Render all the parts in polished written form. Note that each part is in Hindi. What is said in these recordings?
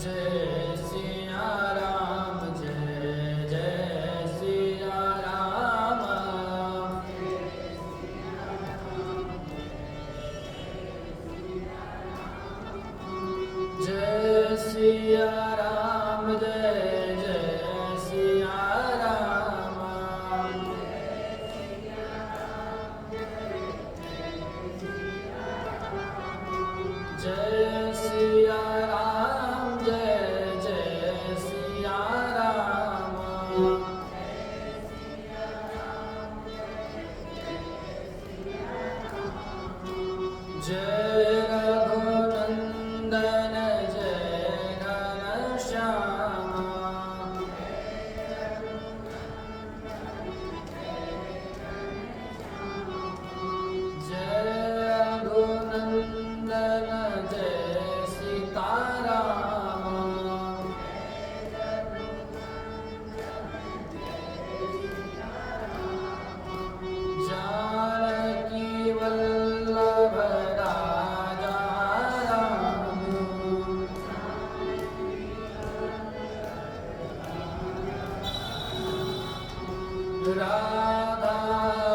जय सिया राम, जय जय सिया राम। जय सिया राम, जय जय सिया राम। जय सिया राम, जय जय सिया राम। जय रघुनंदन, जय घनश्याम। जय रघुनंदन, जय सीताराम। जानकी वल्लभ राजा राम। राधा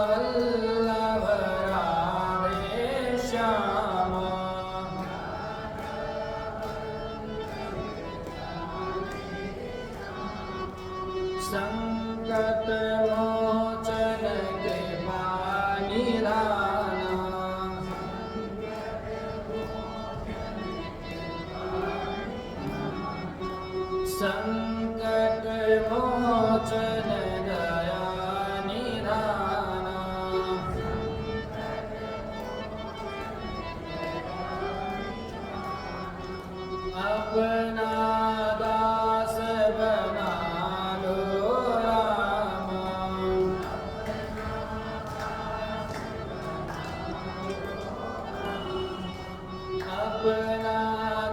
वल्लभ राधे श्याम। संकट मोचन कृपा निधान। संकट मोचन दया निधान। अपना दास बना लो राम। अपना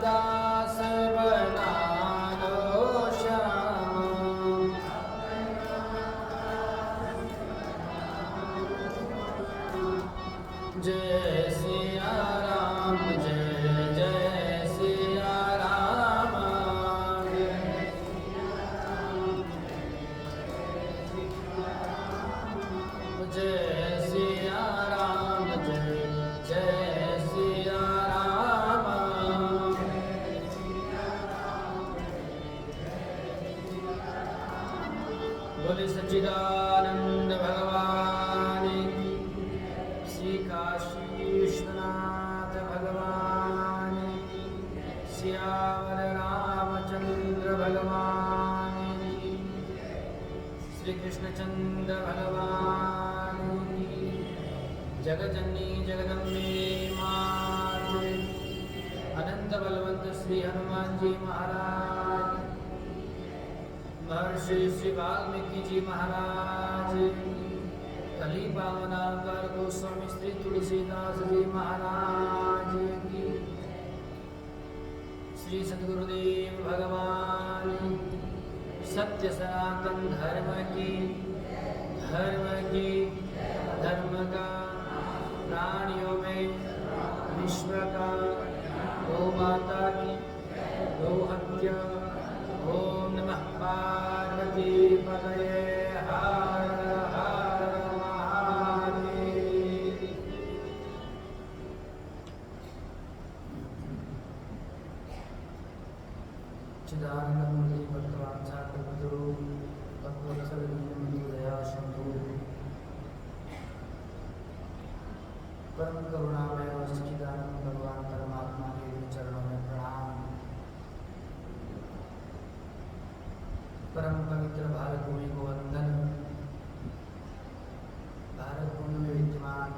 दास बना लो श्याम। जय सिया राम, जय जय सिया राम। जय सिया राम, जय जय सिया राम। बोले सच्चिदानंद भगवान की, श्री काशी विश्वनाथ भगवान की, सियावर रामचंद्र भगवान की, श्री कृष्णचंद्र भगवान की, जगजननी जगदम्बे मात की, अनंत बलवंत श्री हनुमान जी महाराज, महर्षि श्री वाल्मीकि जी महाराज की, कली पावनाकर गोस्वामी श्री तुलसीदास जी महाराज की, श्री सद्गुरुदेव भगवान की, सत्य सनातन धर्म की, धर्म का प्राणियों में विश्व का, गौ माता की गौ हत्या। ओम नमः पार्वती पतये, हर हर महादेव। चिदानंदमूर्ति भगवान साधु भगवत्सल दया शंभु, परम करुणामय और सच्चिदानंद भगवान परमात्मा के चरणों में प्रणाम। परम पवित्र भारत भूमि को वंदन। भारत भूमि में विद्यमान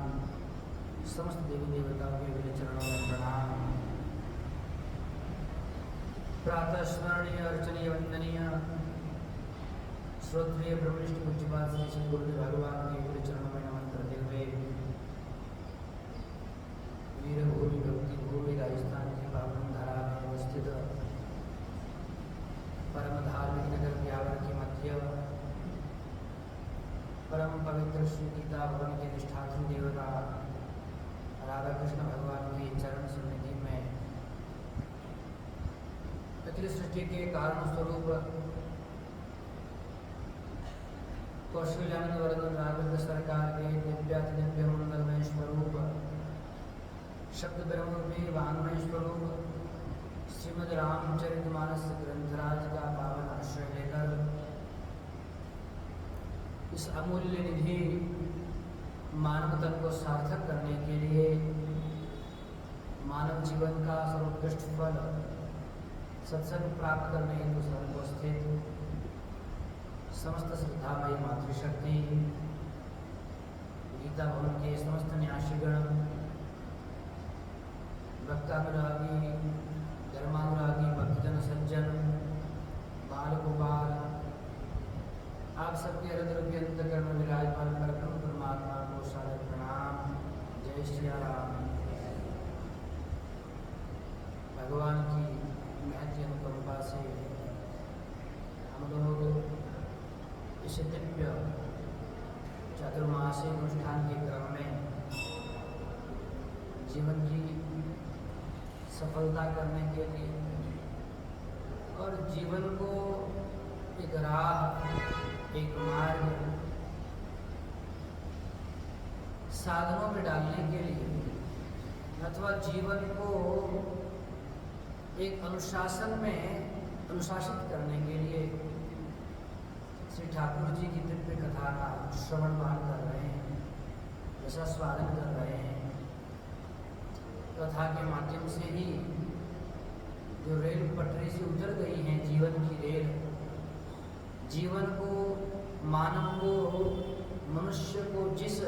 समस्त देवी देवताओं के विजय चरणों में प्रणाम। प्रातः स्मरणीय अर्चनीय वंदनीय श्रोत्रिय ब्रह्मनिष्ठ पूज्यपाद श्री सद्गुरुदेव भगवान के विजय चरणों में नमन करते हुए वीरभूमि भक्ति भूमि राजस्थान के पावन धारा में अवस्थित परम धार्मिक नगर ब्यावर के मध्य परम पवित्र श्री गीता भवन के निष्ठार्थी देवता राधा कृष्ण भगवान के चरण सन्निधि में अखिल सृष्टि के कारण स्वरूप कौशल्यानंद वर्धन राघवेंद्र सरकार के दिव्याति दिव्य मंगलमय स्वरूप शब्द ब्रह्मरूपी वांग्मय स्वरूप श्रीमद् रामचरितमानस ग्रंथराज का पावन आश्रय लेकर इस अमूल्य निधि मानव तन को सार्थक करने के लिए मानव जीवन का सर्वोत्कृष्ट फल सत्संग प्राप्त करने हेतु सर्वोपस्थित समस्त श्रद्धामयी मातृशक्ति गीता भवन के समस्त न्यासीगण भक्तानुरागी धर्मानुरागी भक्तजन सज्जन बाल गोपाल आप सबके हृदय रूपी अंतःकरण में विराजमान परम परमात्मा को सादर प्रणाम। जय श्री राम। भगवान की महती अनुकंपा से हम लोग इस दिव्य चातुर्मासी अनुष्ठान के क्रम में जीवन की सफलता करने के लिए और जीवन को एक राह, एक मार्ग, साधनों में डालने के लिए अथवा जीवन को एक अनुशासन में अनुशासित करने के लिए श्री ठाकुर जी की दिव्य कथा का श्रवण पान कर रहे हैं, ऐसा स्वागत कर रहे हैं। कथा के माध्यम से ही जो रेल पटरी से उतर गई हैं, जीवन की रेल, जीवन को, मानव को, मनुष्य को जिस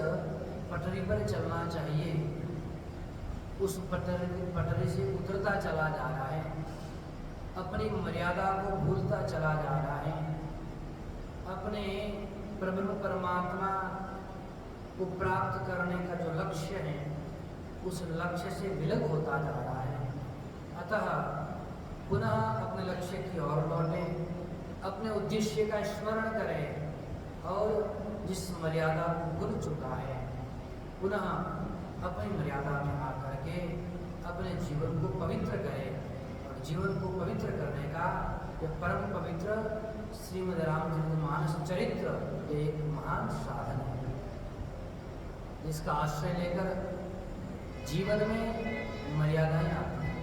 पटरी पर चलना चाहिए उस पटरी से उतरता चला जा रहा है, अपनी मर्यादा को भूलता चला जा रहा है, अपने प्रभु परमात्मा को प्राप्त करने का जो लक्ष्य है उस लक्ष्य से विलग होता जा रहा है। अतः पुनः अपने लक्ष्य की ओर लौटे, अपने उद्देश्य का स्मरण करें और जिस मर्यादा को भूल चुका है पुनः अपनी मर्यादा में आकर के अपने जीवन को पवित्र करे। और जीवन को पवित्र करने का यह परम पवित्र श्रीमद् रामचरितमानस चरित्र एक महान साधन है, जिसका आश्रय लेकर जीवन में मर्यादाएं आती हैं।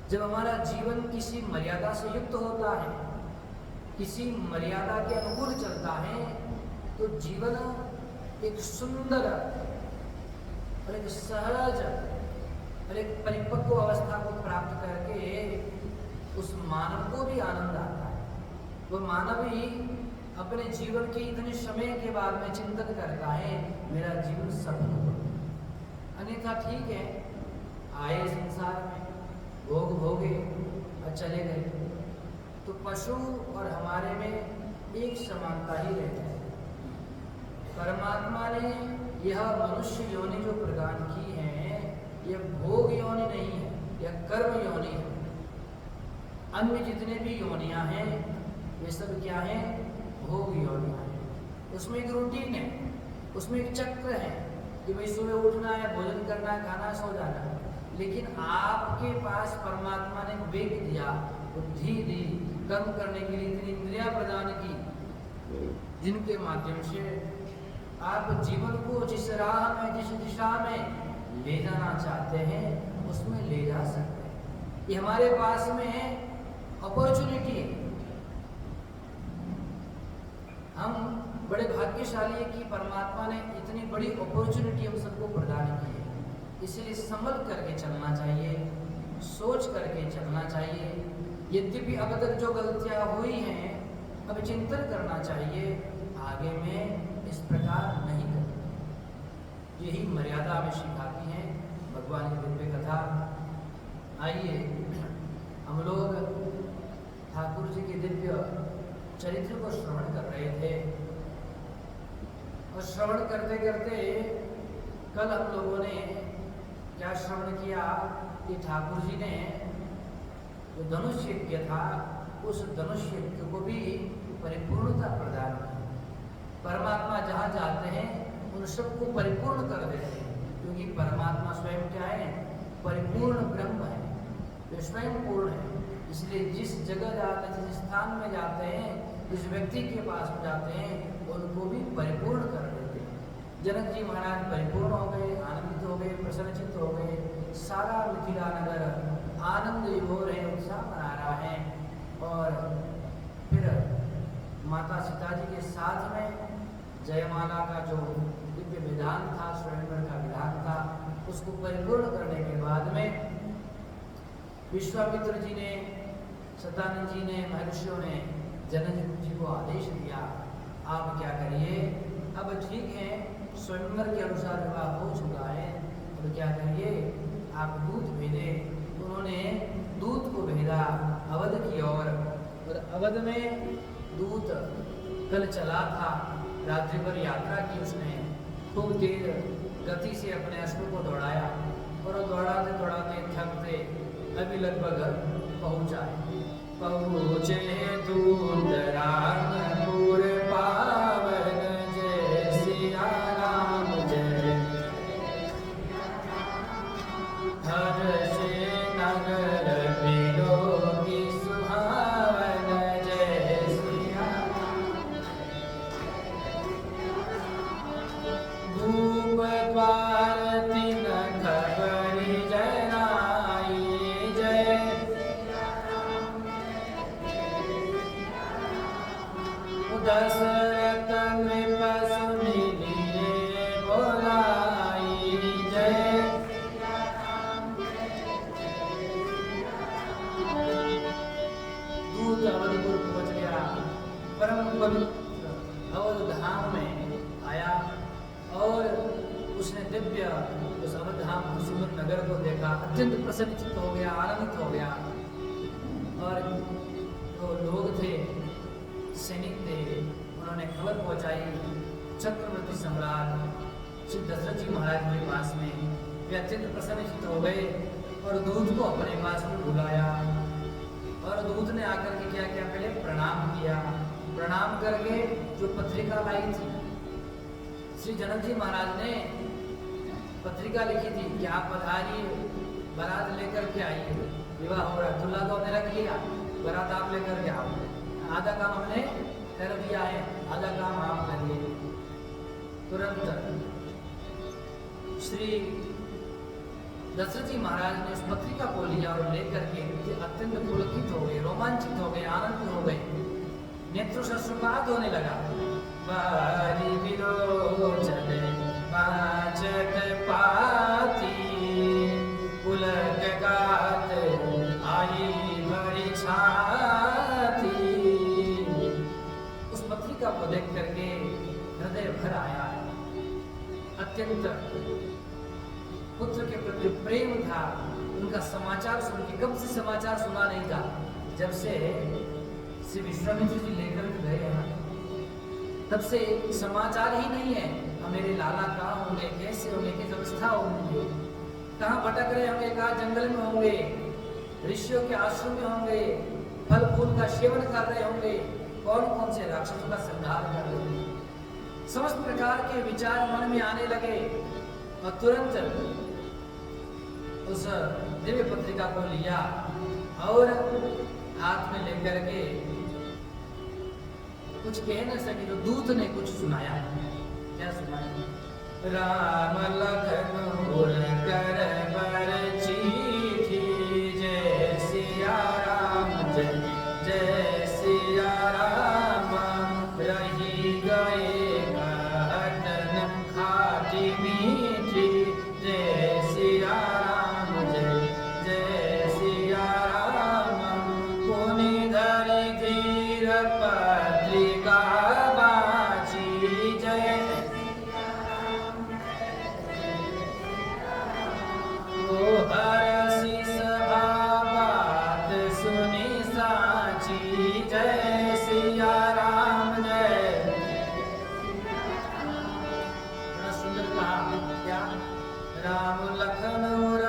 जब हमारा जीवन किसी मर्यादा से युक्त होता है, किसी मर्यादा के अनुकूल चलता है, तो जीवन एक सुंदर और एक सहज और एक परिपक्व अवस्था को प्राप्त करके उस मानव को भी आनंद आता है। वह मानव ही अपने जीवन के इतने समय के बाद में चिंतन करता है मेरा जीवन सफल हो। अन्यथा ठीक है, आए संसार में, भोग भोगे और चले गए, तो पशु और हमारे में एक समानता ही रह जाए। परमात्मा ने यह मनुष्य योनि जो प्रदान की है, यह भोग योनि नहीं है, यह कर्म योनि है। अन्य जितने भी योनियां हैं ये सब क्या है? भोग योनियां हैं। उसमें एक रूटीन है, उसमें एक चक्र है कि भाई सुबह उठना है, भोजन करना है, खाना, सो जाना है। लेकिन आपके पास परमात्मा ने विवेक दिया, बुद्धि दी, कर्म करने के लिए इतनी इंद्रियां प्रदान की, जिनके माध्यम से आप जीवन को जिस राह में, जिस दिशा में ले जाना चाहते हैं उसमें ले जा सकते हैं। ये हमारे पास में अपॉर्चुनिटी है। हम बड़े भाग्यशाली है कि परमात्मा ने इतनी बड़ी अपॉर्चुनिटी हम सबको प्रदान की है। इसलिए संभल करके चलना चाहिए, सोच करके चलना चाहिए। यद्यपि अब तक जो गलतियां हुई हैं, अब चिंतन करना चाहिए, आगे में इस प्रकार नहीं करना। यही मर्यादा हमें सिखाती है भगवान की दिव्य कथा। आइए हम लोग ठाकुर जी के दिव्य चरित्र को श्रवण कर रहे थे और श्रवण करते करते कल हम लोगों ने क्या श्रवण किया कि ठाकुर जी ने जो धनुष यज्ञ था उस धनुष यज्ञ को भी परिपूर्णता प्रदान की। परमात्मा जहाँ जाते हैं उन सबको परिपूर्ण कर देते हैं, क्योंकि परमात्मा स्वयं क्या है? परिपूर्ण ब्रह्म है, वे स्वयं पूर्ण है। इसलिए जिस जगह जाते हैं, जिस स्थान में जाते हैं, जिस व्यक्ति के पास में जाते हैं, उनको भी परिपूर्ण कर देते हैं। जनक जी महाराज परिपूर्ण हो गए, आनंदित हो गए, प्रसन्नचित्त हो गए। सारा मिथिला नगर आनंद विभोर है, उत्साह मना रहा है। और फिर माता सीता जी के साथ में जयमाला का जो दिव्य विधान था, स्वयंवर का विधान था, उसको परिपूर्ण करने के बाद में विश्वामित्र जी ने, सतानंद जी ने, महर्षियों ने जनक जी को आदेश दिया, आप क्या करिए, अब ठीक है स्वयंवर के अनुसार विवाह हो चुका है, अब क्या करिए, आप दूत भेजे। उन्होंने दूत को भेजा अवध की ओर, और अवध में दूत कल चला था, रात्रि भर यात्रा की उसने, खूब तेज गति से अपने अश्व को दौड़ाया, और दौड़ाते दौड़ाते थकते अभी लगभग पहुंचा। पहुँचे दूत रामपुर पावन, जय सिया राम जय, हर्ष नगर बिलोकी सुहावन, जय सिया धूप पारती न खबरी जनाई, जय दशरथ नृप सुमिलिए बोलाई, जय दूत अवधपुर पहुंच गया, परम पवित्र अवध धाम में आया, और उसने दिव्य उस अवध धाम सुंदर नगर को देखा, अत्यंत प्रसन्नचित्त हो गया, आनंदित हो गया। और जो लोग थे, सैनिक थे, उन्होंने खबर पहुंचाई चक्रवर्ती सम्राट श्री दशरथ जी महाराज के पास में। वे अत्यंत प्रसन्नचित्त हो गए और दूत को अपने पास में बुलाया, और दूत ने आकर के क्या किया, पहले प्रणाम किया। प्रणाम करके जो पत्रिका लाई थी, श्री जनक जी महाराज ने पत्रिका लिखी थी कि आप पधारिए, बारात लेकर के आइए, विवाह हो रहा है। दूल्हा तो हमने रख लिया, बारात आप लेकर के आओ, आधा काम हमने कर दिया है, आधा काम आप करिए। तुरंत श्री दशरथ जी महाराज ने उस पत्रिका को लिया और लेकर के अत्यंत पुलकित हो गए, रोमांचित हो गए, आनंदित हो गए, नेत्रों से अश्रुपात होने लगा। बारी विलोचन पाचक पाती, पुलक गात आई भरी छाती। उस पत्रिका को देख करके हृदय भर आया, अत्यंत पुत्र के प्रति प्रेम था। उनका समाचार सुन के, कब से समाचार सुना नहीं था, जब से श्री विश्वामित्र जी लेकर गए हैं, तब से समाचार ही नहीं है। मेरे लाला कहाँ होंगे, कैसे होंगे, किस अवस्था होंगे, कहाँ भटक रहे होंगे, कहाँ जंगल में होंगे, ऋषियों के आश्रम में होंगे, फल फूल का सेवन कर रहे होंगे, कौन कौन से राक्षसों का संहार कर रहे होंगे। समस्त प्रकार के विचार मन में आने लगे, और तुरंत उस दिव्य पत्रिका को लिया और हाथ में लेकर के कुछ कह न सके, तो दूत ने कुछ सुनाया। क्या सुनाया? राम लखन बोल कर बर चिट्ठी, जय सिया राम जय जय सिया राम, रही गए कहतन खाटी मीठी, जय सिया राम जय जय सिया राम, पुनि धरि धीर पत्रिका बाची, जय हरषि सभा बात सुनी साची, जय सिया राम जय। बड़ा सुंदर कहा, क्या? राम लखन उर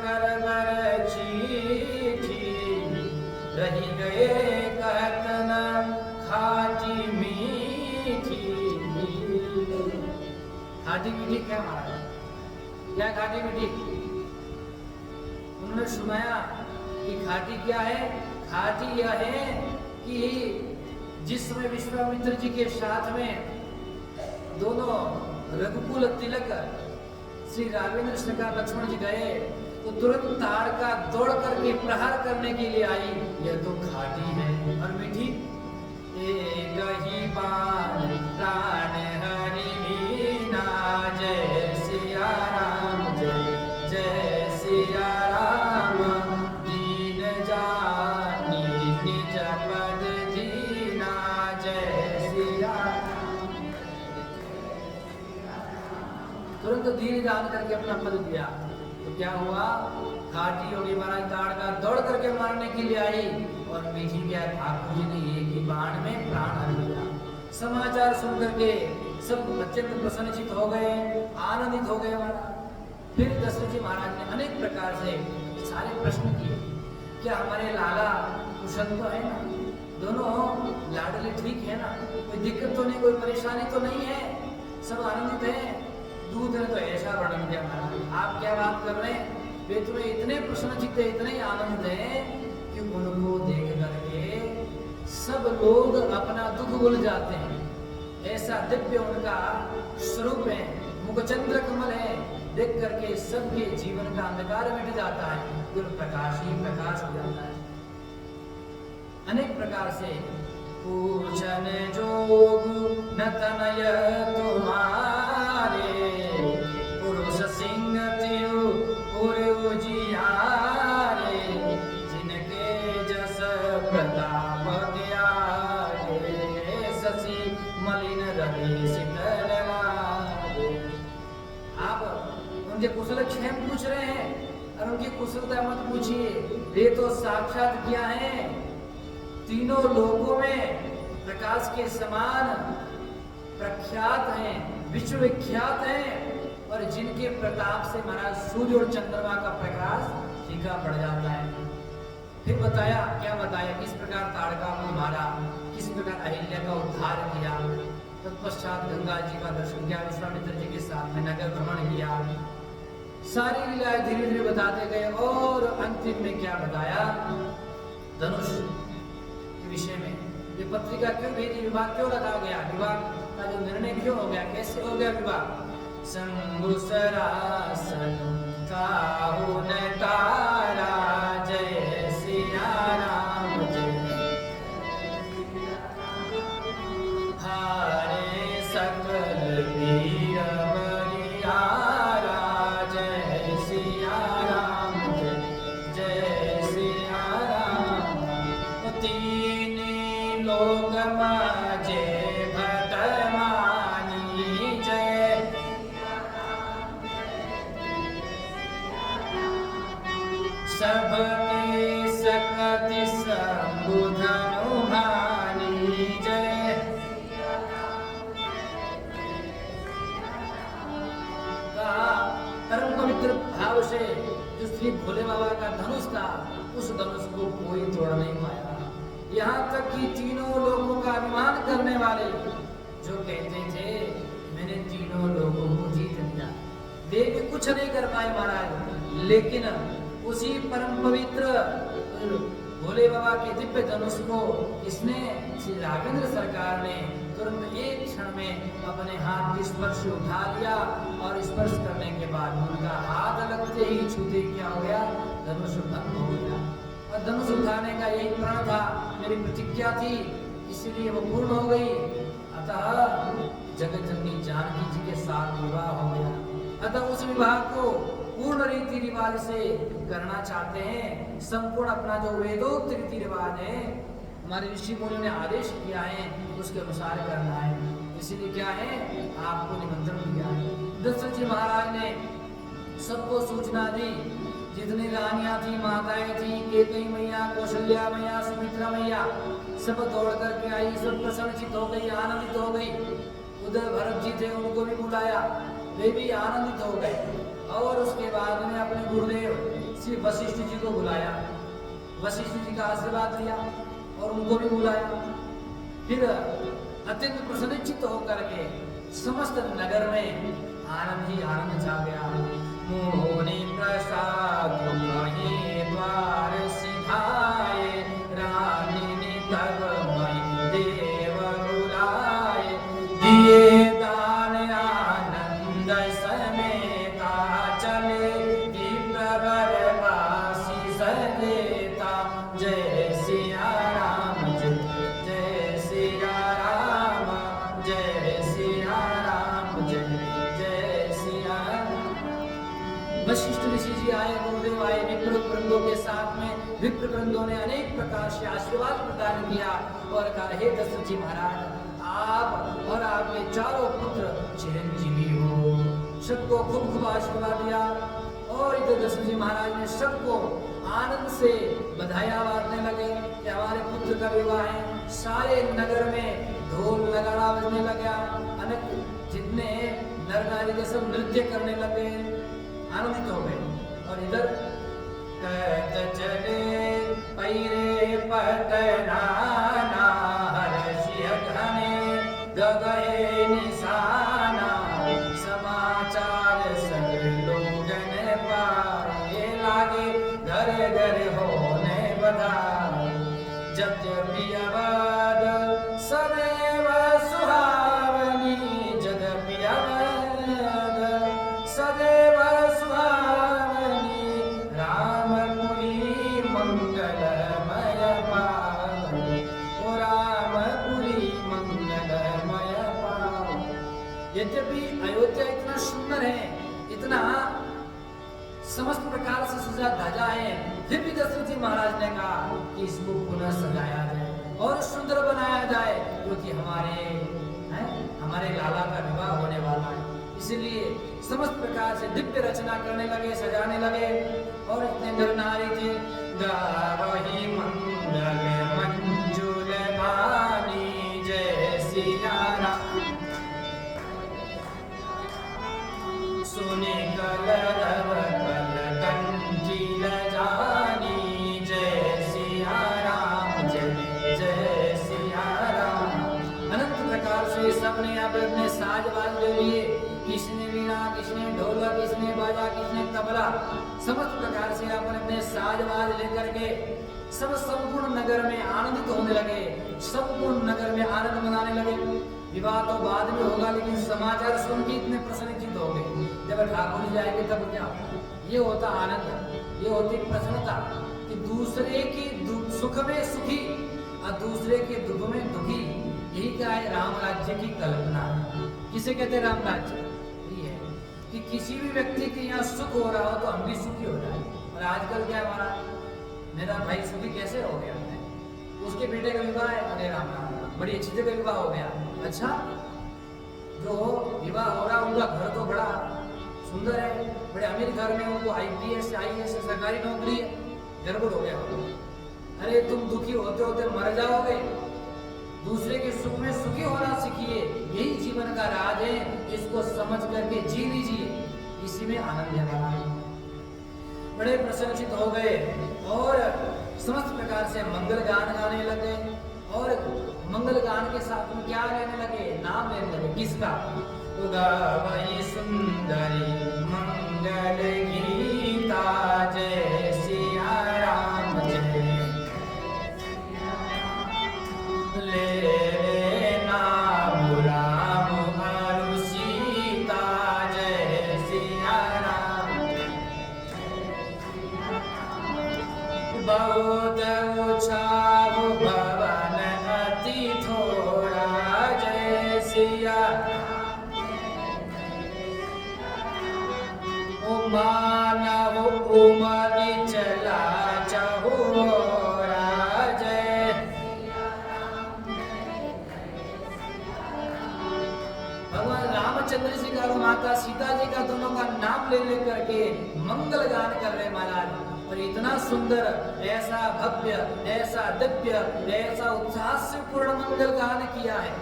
कर बर चिट्ठी, रही गए कहत न खाटी मीठी। खाटी मीठी क्या महाराज? क्या खाटी मीठी? उन्होंने सुनाया कि खाटी क्या है? घाटी यह है कि जिस समय विश्वामित्र जी के साथ में दोनों रघुकुल तिलक श्री राघवेंद्र सरकार लक्ष्मण जी गए तो तुरंत ताड़का दौड़ करके प्रहार करने के लिए आई। यह तो घाटी है और मीठी। एक ही बाण प्राण हरि लीना, जय सिया राम जय जय सिया राम, दीन जानी निज पद दीना, जय सिया। तुरंत दीन जान करके अपना पद दिया। तो क्या हुआ, घाटी योगी महाराज ताड़का दौड़ करके मारने के लिए आई और मीठी क्या ठाकुर जी ने एक ही बाण में प्राण हर लिया। समाचार सुन करके सब अत्यंत प्रसन्नचित हो गए, आनंदित हो गए महाराज। फिर दशरथ जी महाराज ने अनेक प्रकार से सारे प्रश्न किए, क्या हमारे लाला कुशल तो है ना, दोनों लाडले ठीक है ना, कोई दिक्कत तो नहीं, कोई परेशानी तो नहीं है, सब आनंदित है। दूध ने तो ऐसा वर्णन किया महाराज, आप क्या बात कर रहे हैं, वे तुम्हें इतने प्रसन्नचित्त इतने आनंद है कि उनको देख करके सब लोग अपना दुख भूल जाते हैं। ऐसा दिव्य उनका स्वरूप है, मुखचंद्र कमल है, देख करके सबके जीवन का अंधकार मिट जाता है, फिर प्रकाश ही प्रकाश हो जाता है। अनेक प्रकार से पूछन जोग न तनय तुम्हारे, पुरुष सिंह तिरु पुरु जियारे, जिनके जस प्रताप त्यागे, शशि मलिन रवि शीतल लागे। आप उनके कुशल क्षेम पूछ रहे हैं और उनकी कुशलता मत पूछिए, वे तो साक्षात क्या है, तीनों लोकों में प्रकाश के समान प्रख्यात हैं, विश्वविख्यात हैं, और जिनके प्रताप से महाराज सूर्य और चंद्रमा का प्रकाश फीका पड़ जाता है। फिर बताया, क्या बताया, किस प्रकार ताड़का को मारा, किस प्रकार अहिल्या का उद्धार किया। तत्पश्चात गंगा जी का दर्शन किया, विश्वामित्र जी के साथ में नगर भ्रमण किया, सारी लीलाएं धीरे धीरे बताते गए और अंतिम में क्या बताया, धनुष के विषय में। ये पत्रिका क्यों भेजी, विवाह क्यों रखा गया, विवाह का जो निर्णय क्यों हो गया, कैसे हो गया विवाह। संगुसरासन काहु न तारा, जय सिया राम जय, हारे सकल वीर बलिहारा, जय सिया राम जय जय सिया राम। तीन लोक माजे भटमानी, जय सबके सकति संबुधनु भानी, जय परम पवित्र भाव से जो श्री भोले बाबा का धनुष था, उस धनुष को कोई तोड़ नहीं पाया। यहाँ तक कि तीनों लोगों का अभिमान करने वाले जो कहते थे मैंने तीनों लोगों को जीत लिया, वे भी कुछ नहीं कर पाए महाराज। लेकिन उसी परम पवित्र भोले बाबा के दिव्य धनुष को इसने श्री राघवेंद्र सरकार ने तुरंत एक क्षण में अपने हाथ की स्पर्श उठा लिया, और स्पर्श करने के बाद उनका हाथ लगते ही छूते क्या हो गया, धनुष भंग हो गया। और धनुष उठाने का यही प्रण था, मेरी प्रतिज्ञा थी, इसीलिए वो पूर्ण हो गई। अतः जगत जननी जानकी जी के साथ विवाह हो गया। अतः उस विवाह को पूर्ण रीति रिवाज से करना चाहते हैं, संपूर्ण अपना जो वेदोक्त रीति रिवाज है, हमारे ऋषि मुनि ने आदेश किया है, उसके अनुसार करना है। इसीलिए क्या है, आपको निमंत्रण दिया है। दशरथ जी महाराज ने सबको सूचना दी, जितनी रानियां थी, माताएं थी, केकई मैया, कौशल्या मैया, सुमित्रा मैया, सब दौड़ करके आई, सब प्रसन्नचित हो गई, आनंदित हो गई। उधर भरत जी थे, उनको भी बुलाया, वे भी आनंदित हो गए। और उसके बाद में अपने गुरुदेव श्री वशिष्ठ जी को बुलाया, वशिष्ठ जी का आशीर्वाद लिया और उनको भी बुलाया। फिर अत्यंत प्रसन्नचित्त होकर के समस्त नगर में आनंद ही आनंद छा गया। मुनि प्रसाद द्वार सिधाए, वशिष्ठ ऋषि जी आए, गुरुदेव आए विप्र वृंदों के साथ में। विप्र वृंदों ने अनेक प्रकार से आशीर्वाद प्रदान किया और कहा, हे दशरथ जी महाराज, आप और आपके चारों पुत्र चिरंजीवी हो। सबको खूब खूब आशीर्वाद दिया और इधर दशरथ जी महाराज ने सबको आनंद से बधाइयां बांटने लगे कि हमारे पुत्र का विवाह है। सारे नगर में ढोल नगाड़ा बजने लगा, अनेक जितने नर नारी के सब नृत्य करने लगे, आनंदित हो गए। और इधर चले पैरे पटनाना हर्षिय घने गगए निशाना समाचार सब लोगन पाए लागे घर घर होने बधाई। यद्यपि अवध सदैव सुहावनी, यद्यपि अवध सदैव सुहावनी, रामपुरी मंगलमय पावनी, ओ रामपुरी मंगलमय पावनी। यद्यपि अयोध्या इतना सुंदर है, इतना समस्त प्रकार से सजा धजा है, फिर भी दशरथ जी महाराज ने कहा कि इसको पुनः सजाया जाए और सुंदर बनाया जाए, क्योंकि हमारे लाला का विवाह होने वाला है। इसलिए समस्त प्रकार से दिव्य रचना करने लगे, सजाने लगे। और इतने नर नारी थे, गावहि मंगल मंजुल वाणी, जय सिया राम। सुने कलरव कल कंठील जानी, जय सिया राम, जय जय सिया राम। अनंत प्रकार से सबने अपने साज बाज ले लिए, किसने वीणा, किसने ढोलक, किसने बाजा, किसने तबला, समस्त प्रकार से अपने अपने साज बाज लेकर के सब संपूर्ण नगर में आनंदित होने लगे, संपूर्ण नगर में आनंद मनाने लगे। विवाह तो बाद में होगा, लेकिन समाचार सुन के इतने प्रसन्नचित्त हो गए। जब ठाकुर जी जाएंगे तब क्या, ये होता आनंद, ये होती प्रसन्नता कि दूसरे के सुख में सुखी और दूसरे के दुख में दुखी। यही क्या है, राम राज्य की कल्पना। किसे कहते हैं राम राज्य? ये है कि किसी भी व्यक्ति के यहाँ सुख हो रहा हो तो हम भी सुखी हो जाए। और आजकल क्या है, हमारा मेरा भाई सुखी कैसे हो गया, उसके बेटे का विवाह है, अरे राम राम, बड़ी अच्छी जगह विवाह हो गया। अच्छा, जो विवाह हो रहा उनका घर तो बड़ा सुंदर है, बड़े अमीर घर में, उनको IPS IAS सरकारी नौकरी है, गड़बड़ हो गया। अरे तुम दुखी होते होते मर जाओगे, दूसरे के सुख में सुखी होना सीखिए, यही जीवन का राज है। इसको समझ करके जी लीजिए, इसी में आनंद है। बड़े प्रसन्नचित हो गए और समस्त प्रकार से मंगल गान गाने लगे। और मंगल गान के साथ में क्या लेने लगे, नाम लेने लगे। किसका? तो गावई सुंदरी मंगल गीता, जय सिया राम, जय ले नाम राम और सीता, जय सिया राम। बहुत उछाव भवन अति थोड़ा, जय सिया मानव उमरि चला चहुरा, जय भगवान रामचंद्र जी का और माता सीता जी का दोनों का नाम ले लेकर के मंगल गान कर रहे महाराज। और इतना सुंदर, ऐसा भव्य, ऐसा दिव्य, ऐसा उत्साह से पूर्ण मंगल गान किया है।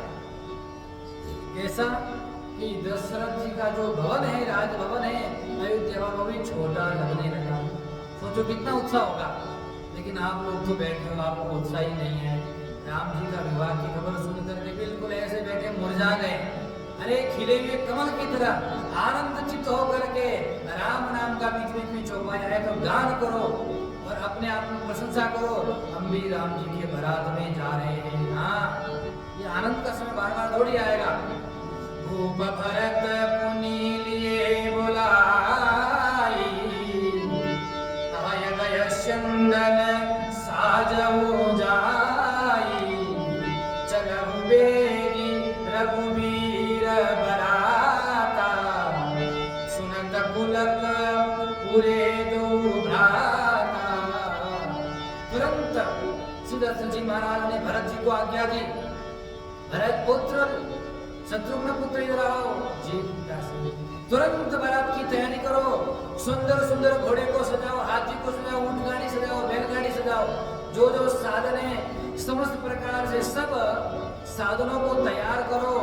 ऐसा कि दशरथ जी का जो भवन है, राजभवन है अयोध्या, वो भी छोटा लगने लगा। सोचो कितना उत्साह होगा। लेकिन आप लोग तो बैठे हो, आपको उत्साह ही नहीं है। राम जी का विवाह की खबर सुन करके बिल्कुल ऐसे बैठे मुरझा गए। अरे खिले हुए कमल की तरह आनंद चित्त होकर के राम नाम का बीच बीच में चौपाया है, तो गान करो और अपने आप में प्रशंसा करो, हम भी राम जी के बारात में जा रहे हैं। हाँ, ये आनंद का समय बार बार थोड़ी आएगा। भूप भरत पुनि लिए बुलाई, आय गय चंदन साजहु जाई, चलहु बेगी रघुवीर बराता, सुनत पुलक पूरे दो भ्राता। तुरंत श्री दशरथ जी महाराज ने भरत जी को आज्ञा दी, भरत पुत्र, शत्रुघ्न पुत्र इधर आओ जी। तुरंत बारात की तैयारी करो, सुंदर सुंदर घोड़े को सजाओ, हाथी को सजाओ, ऊंट गाड़ी सजाओ, बैलगाड़ी सजाओ, जो जो साधन है समस्त प्रकार से सब साधनों को तैयार करो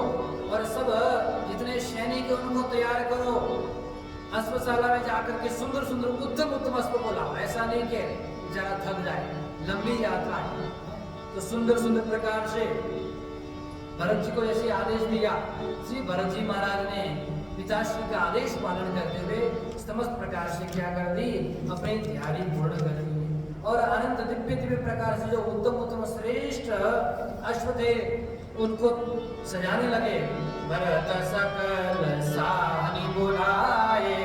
और सब जितने सैनिक उनको तैयार करो। अश्वशाला में जाकर के सुंदर सुंदर उत्तम उत्तम अश्व को लाओ, ऐसा नहीं कि जरा थक जाए, लंबी यात्रा है। तो सुंदर सुंदर प्रकार से भरत जी को जैसे आदेश दिया, श्री भरत जी महाराज ने पिताश्री का आदेश पालन करते हुए समस्त प्रकार से क्या कर दी, अपनी तैयारी पूर्ण कर दी और अनंत दिव्य दिव्य प्रकार से जो उत्तम उत्तम श्रेष्ठ अश्व थे उनको सजाने लगे। भरत सकल साहनी बुलाए,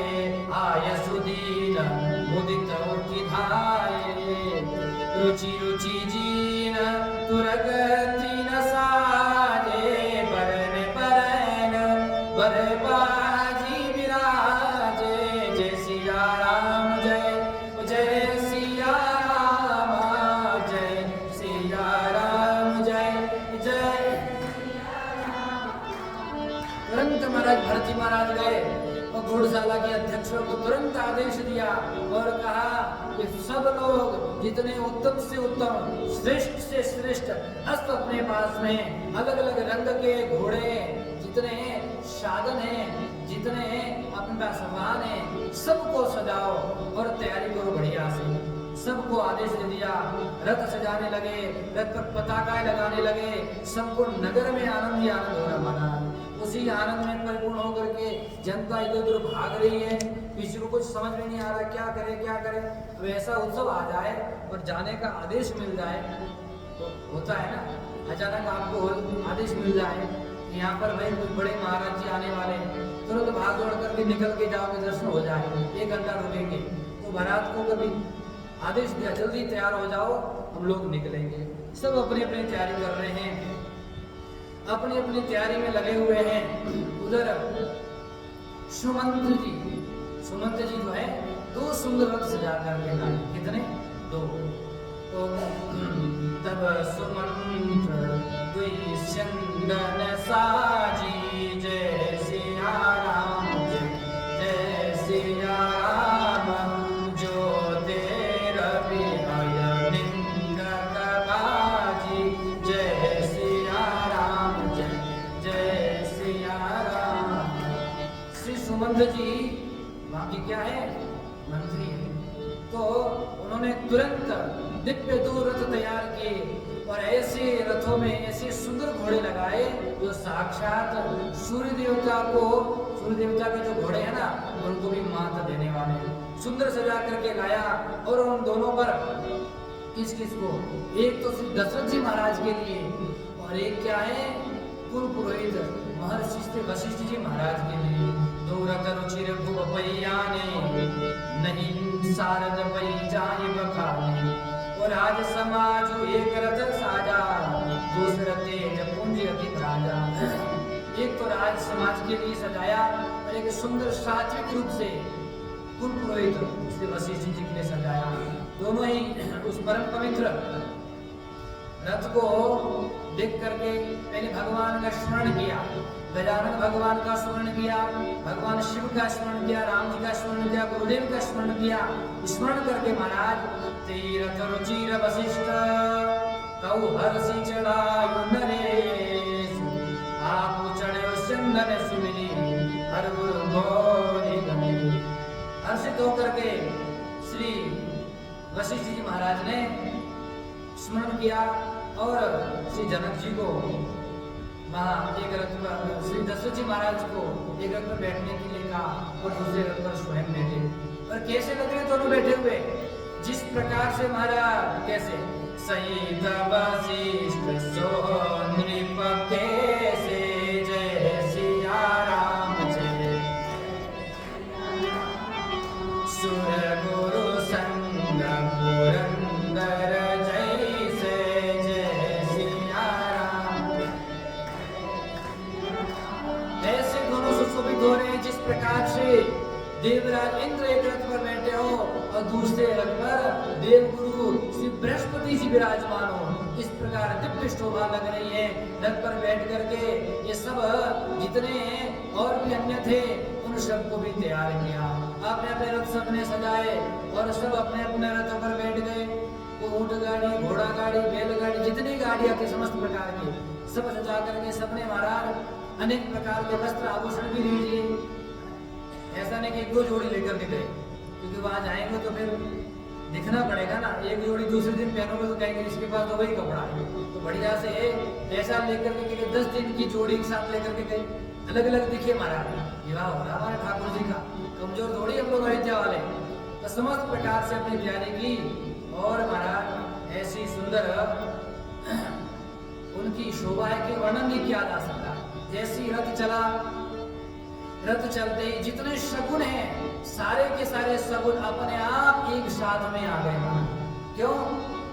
आय सुदीन मुदित उठी धाये, रुचि रुचि जीन तुरगति न साजे, बरन बरन बरबाजी विराजे। जय सिया राम जय जय सिया राम, जय सिया राम जय जय। तुरंत महाराज भरत जी महाराज गए और घोड़शाला के अध्यक्षों को तुरंत आदेश दिया और कहा कि सब लोग जितने उत्तम से उत्तम श्रेष्ठ से श्रेष्ठ अश्व अपने पास में, अलग अलग रंग के घोड़े, जितने साधन हैं, जितने अपने पास वाहन है, सबको सजाओ और तैयारी करो बढ़िया से। सबको आदेश दे दिया, रथ सजाने लगे, रथ पर पताकाएं लगाने लगे, सबको नगर में आनंद ही आनंद हो रहा महाराज। उसी आनंद में परिपूर्ण होकर के जनता इधर उधर भाग रही है, किसी को कुछ समझ में नहीं आ रहा क्या करे क्या करे। अब ऐसा उत्सव आ जाए और जाने का आदेश मिल जाए तो होता है ना, अचानक आपको आदेश मिल जाए कि यहाँ पर भाई कुछ बड़े महाराज जी आने वाले हैं, तुरंत भाग दौड़ करके निकल के जाओगे, दर्शन हो जाए, 1 घंटा रुकेंगे। तो बारात को कभी आदेश दिया जल्दी तैयार हो जाओ, हम लोग निकलेंगे। सब अपनी अपनी तैयारी कर रहे हैं, अपनी अपनी तैयारी में लगे हुए हैं। उधर सुमंत्र जी जो है 2 सुंदर रथ सजा करके लाए। कितने? 2। तो तब सुमंत्र दुई चंदन साजी, जय सिया राम जय सिया राम, जो तेर विहय निंदक बाजी, जय सिया राम जय सिया राम। श्री सुमंत्र जी वहाँ की क्या है? मंत्री है। तो उन्होंने तुरंत दिव्य 2 रथ तैयार किए और ऐसे रथों में ऐसे सुंदर घोड़े लगाए जो साक्षात सूर्य देवता के जो घोड़े हैं ना, उनको भी मात देने वाले सुंदर सजा करके लाया। और उन दोनों पर किस को, एक तो श्री दशरथ जी महाराज के लिए और एक क्या है, कुल पुरोहित महर्षि वशिष्ठ जी महाराज के लिए। 2 रथ रुचिर भुव पैयाने, नहीं सारद पै जाहि बखाने, और आज समाज एक रथ साजा, दूसरा तेज पुंज अति राजा। एक तो राज समाज के लिए सजाया और एक सुंदर सात्विक रूप से कुल पुरोहित श्री वशिष्ठ जी के लिए सजाया। दोनों ही उस परम पवित्र रथ को देख करके पहले भगवान का स्मरण किया, गजानन भगवान का स्मरण किया, भगवान शिव का स्मरण किया, राम जी का स्मरण किया, गुरुदेव का स्मरण किया। स्मरण करके महाराज तीरथ रुचिर वशिष्ठ कौ हर्षि चढ़ायु नरेश, आप चढ़े चंदन सुमिरी हर गुरु गौरी गमेरी। हर्षित होकर के श्री वशिष्ठ जी महाराज ने स्मरण किया और श्री जनक जी को वहाँ एक रथ पर, श्री दशरथ जी महाराज को एक रथ पर बैठने के लिए कहा और दूसरे रथ पर स्वयं बैठे। और कैसे लग रहे दोनों बैठे हुए, जिस प्रकार से महाराज कैसे सहित वशिष्ठ सो नृप कैसे, जय सिया राम जय सुर गुरु संग पुरंदर जैसे, जय सिया राम। ऐसे दोनों सुशोभित हो रहे हैं जिस प्रकार से देवराज इंद्र एक रथ पर बैठे हो और दूसरे रथ पर देवगुरु श्री बृहस्पति जी विराजमान हो। इस प्रकार दिव्य शोभा लग रही है रथ पर बैठ करके। ये सब जितने और भी अन्य थे उन सबको भी तैयार किया, अपने अपने रथ सबने सजाए और सब अपने अपने रथों पर बैठ गए। ऊंट गाड़ी, घोड़ा गाड़ी, बैलगाड़ी, जितनी गाड़ियां थी समस्त प्रकार की सब सजा करके सबने महाराज अनेक प्रकार के वस्त्र आभूषण भी ले लिए। ऐसा नहीं कि एक दो जोड़ी लेकर के गए, क्योंकि वहां जाएंगे तो फिर दिखना पड़ेगा ना। एक जोड़ी दूसरे दिन पहनोगे तो कहेंगे इसके पास तो वही कपड़ा है। तो बढ़िया से ऐसा लेकर के 10 दिन की जोड़ी एक साथ लेकर के गए, अलग अलग दिखे महाराज। विवाह हो रहा हमारे ठाकुर जी का, कमजोर थोड़ी हम लोग अयोध्या वाले। तो समस्त प्रकार से अपनी तैयारी की और महाराज ऐसी सुंदर उनकी शोभा है कि वर्णन नहीं किया जा सकता। जैसी रथ चला, रथ चलते ही जितने शगुन हैं सारे के सारे शगुन अपने आप एक साथ में आ गए। क्यों?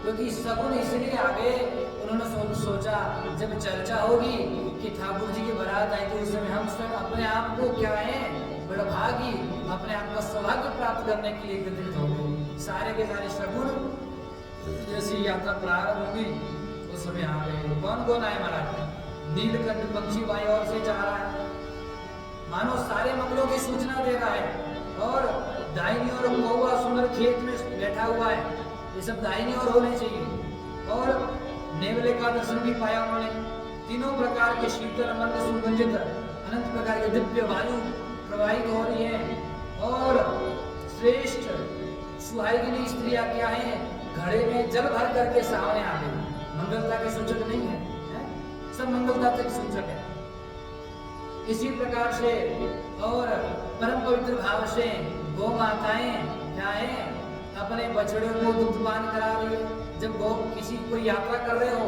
क्योंकि शगुन इसलिए आ गए, उन्होंने सोचा जब चर्चा होगी कि ठाकुर जी की बारात आई तो उस समय हम स्वयं अपने आप को क्या है बड़भागी, अपने आप का सौभाग्य प्राप्त करने के लिए एकत्रित हो गए। सारे के सारे शगुन जैसी यात्रा प्रारंभ होगी उस समय आ गए। कौन कौन आए महाराज? नीलकंठ पक्षी वायु ओर से जा रहा है, मानो सारे मंगलों की सूचना दे रहा है। और दाहिनी ओर कौवा सुंदर खेत में बैठा हुआ है, ये सब दाहिनी ओर होने चाहिए। और नेवले का दर्शन भी पाया उन्होंने। तीनों प्रकार के शीतल मंद सुगंधित अनंत प्रकार के दिव्य वायु प्रवाहित हो रही है। और श्रेष्ठ सुहागिनी स्त्रियां क्या है, घड़े में जल भर करके सामने आ गई। मंगलता के सूचक नहीं है, सब मंगलता के सूचक है। इसी प्रकार से और परम पवित्र भाव से गौ माताएं क्या है अपने बछड़े को दुग्धपान करा रही है। जब गौ किसी कोई यात्रा कर रहे हो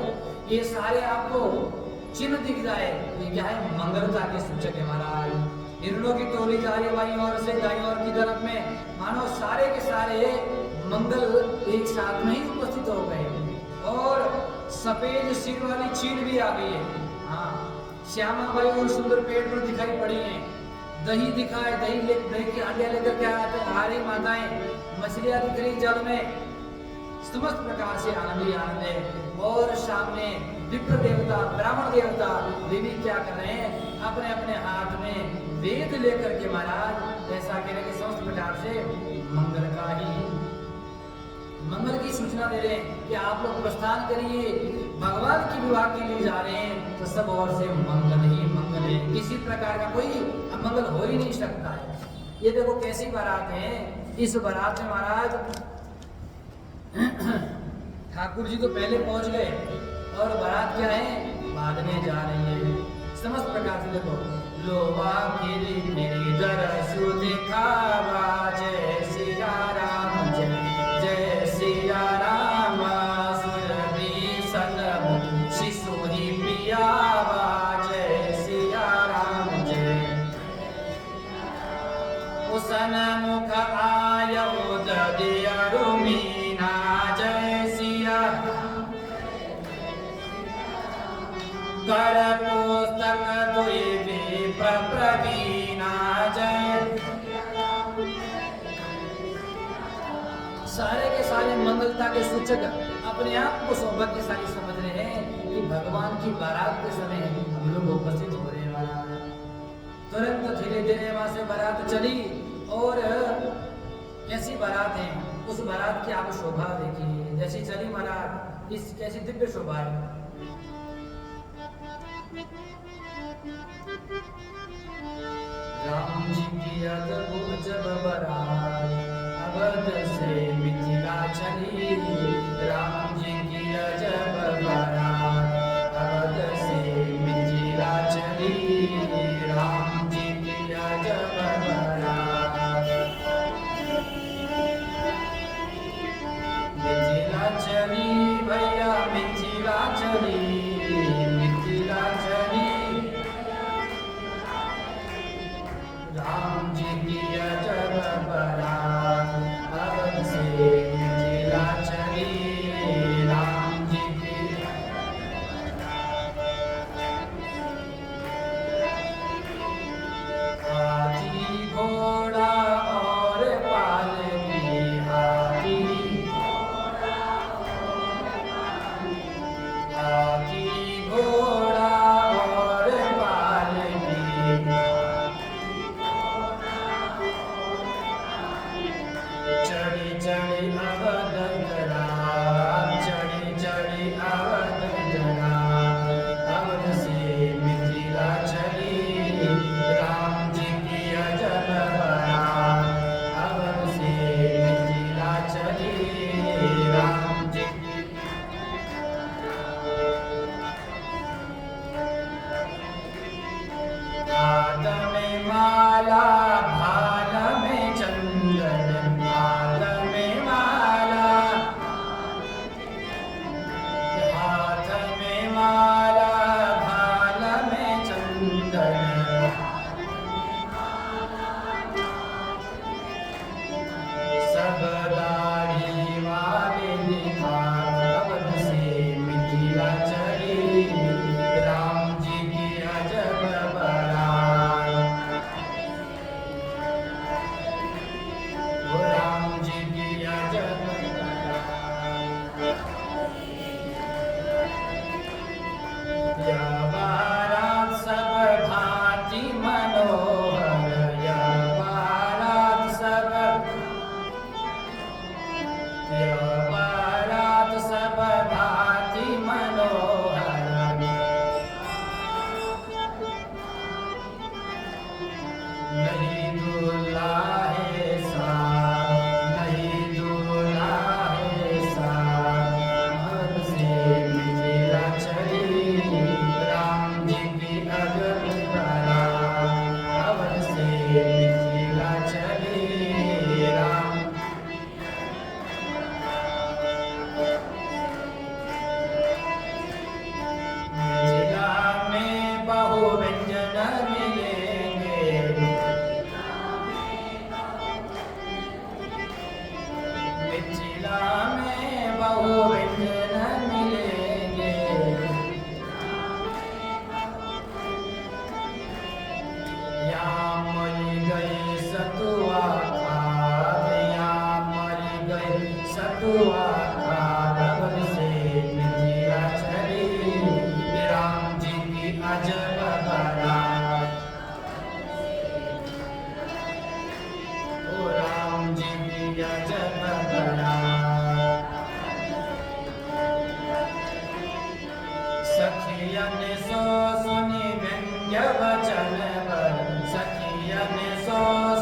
ये सारे आपको चिन्ह दिख जाए, ये क्या है मंगलता के सूचक है महाराज। हिरणों की टोली जा रही है बाईं ओर से दाईं ओर की तरफ में, मानो सारे के सारे मंगल एक साथ में ही उपस्थित हो गए। और सफेद सिर वाली चील भी आ गई है। हाँ, श्यामा बाई और सुंदर पेड़ पर दिखाई पड़ी है। दही दिखाए, दही की हांडियां लेकर के आ रही माताएं, मछलियां दिख रही जल में। समस्त प्रकार से आनंद ही आनंद है। और सामने विप्र देवता, ब्राह्मण देवता वे भी क्या कर रहे हैं, अपने अपने हाथ में वेद लेकर के महाराज ऐसा कह रहे कि समस्त प्रकार से मंगल की सूचना दे रहे हैं कि आप लोग प्रस्थान करिए, भगवान की विवाह के लिए जा रहे हैं। तो सब ओर से मंगल ही मंगल है, किसी प्रकार का कोई अमंगल हो ही नहीं सकता है। ये देखो कैसी बारात है। इस बारात में महाराज ठाकुर जी तो पहले पहुंच गए और बारात क्या है बांधने जा रही है। समस्त प्रकार से देखो, लोवा गिरी मेरी दरसु दिखावा, जय सिया राम जय सिया राम, सुरभि सनम शिशु ही पियावा, जय सिया राम जय। उसन मुख आयो ददिया रुमीना, जय सिया। कर पुस्तक दुई विप्र प्रवीणा, जय। सारे के सारे मंगलता के सूचक अपने आप को सौभाग्यशाली समझ रहे हैं कि भगवान की बारात के समय हम लोग उपस्थित हो रहे हैं। तुरंत धीरे धीरे वहां से बारात चली और कैसी बारात है, उस बारात की आप शोभा देखिए। जैसी चली बारात, इस कैसी दिव्य शोभा है। राम जी की अद्भुत जब बारात अवध से मिथिला चली, राम जी की अजब बारात अवध से मिथिला चली, राम जी की अजब बारात मिथिला चली भैया, मिथिला चली, मिथिला चली, राम जी की अजब बारात अवध से मिथिला चली। चढ़ी अवध जरा, चढ़ी चढ़ी अवध जरा, अवध से मिथिला चली राम जी की अजब बारात, अवध से मिथिला चली राम जी की। हाथ में माला भाल में चंदन, हाथ में माला, हाथ में माला भाल में चंदन, सब दाढ़ी वाले दिखा, अवध से मिथिला चली राम जी की अजब बारात, राम जी की अजब या बारात सब भांति मनोहर, या बारात सब, या बारात सब भांति मनोहर, नहीं दूल्हा है साथ, नहीं दूल्हा है साथ, अवध से मिथिला चली राम जी की अजब बारात, अवध से मिथिला चली राम। मिथिला में बहु व्यंजन मिलेंगे, मिथिला में बहु व्यंजन मिलेंगे, यहाँ मरी गई सतुआ खाद, यहाँ मरी गई सतुआ खाद, अवध से मिथिला चली राम जी की अजब बारात, ओ राम जी की अजब बारात। सखियन सो सुनी व्यंग्य वचन बर, सखियन सो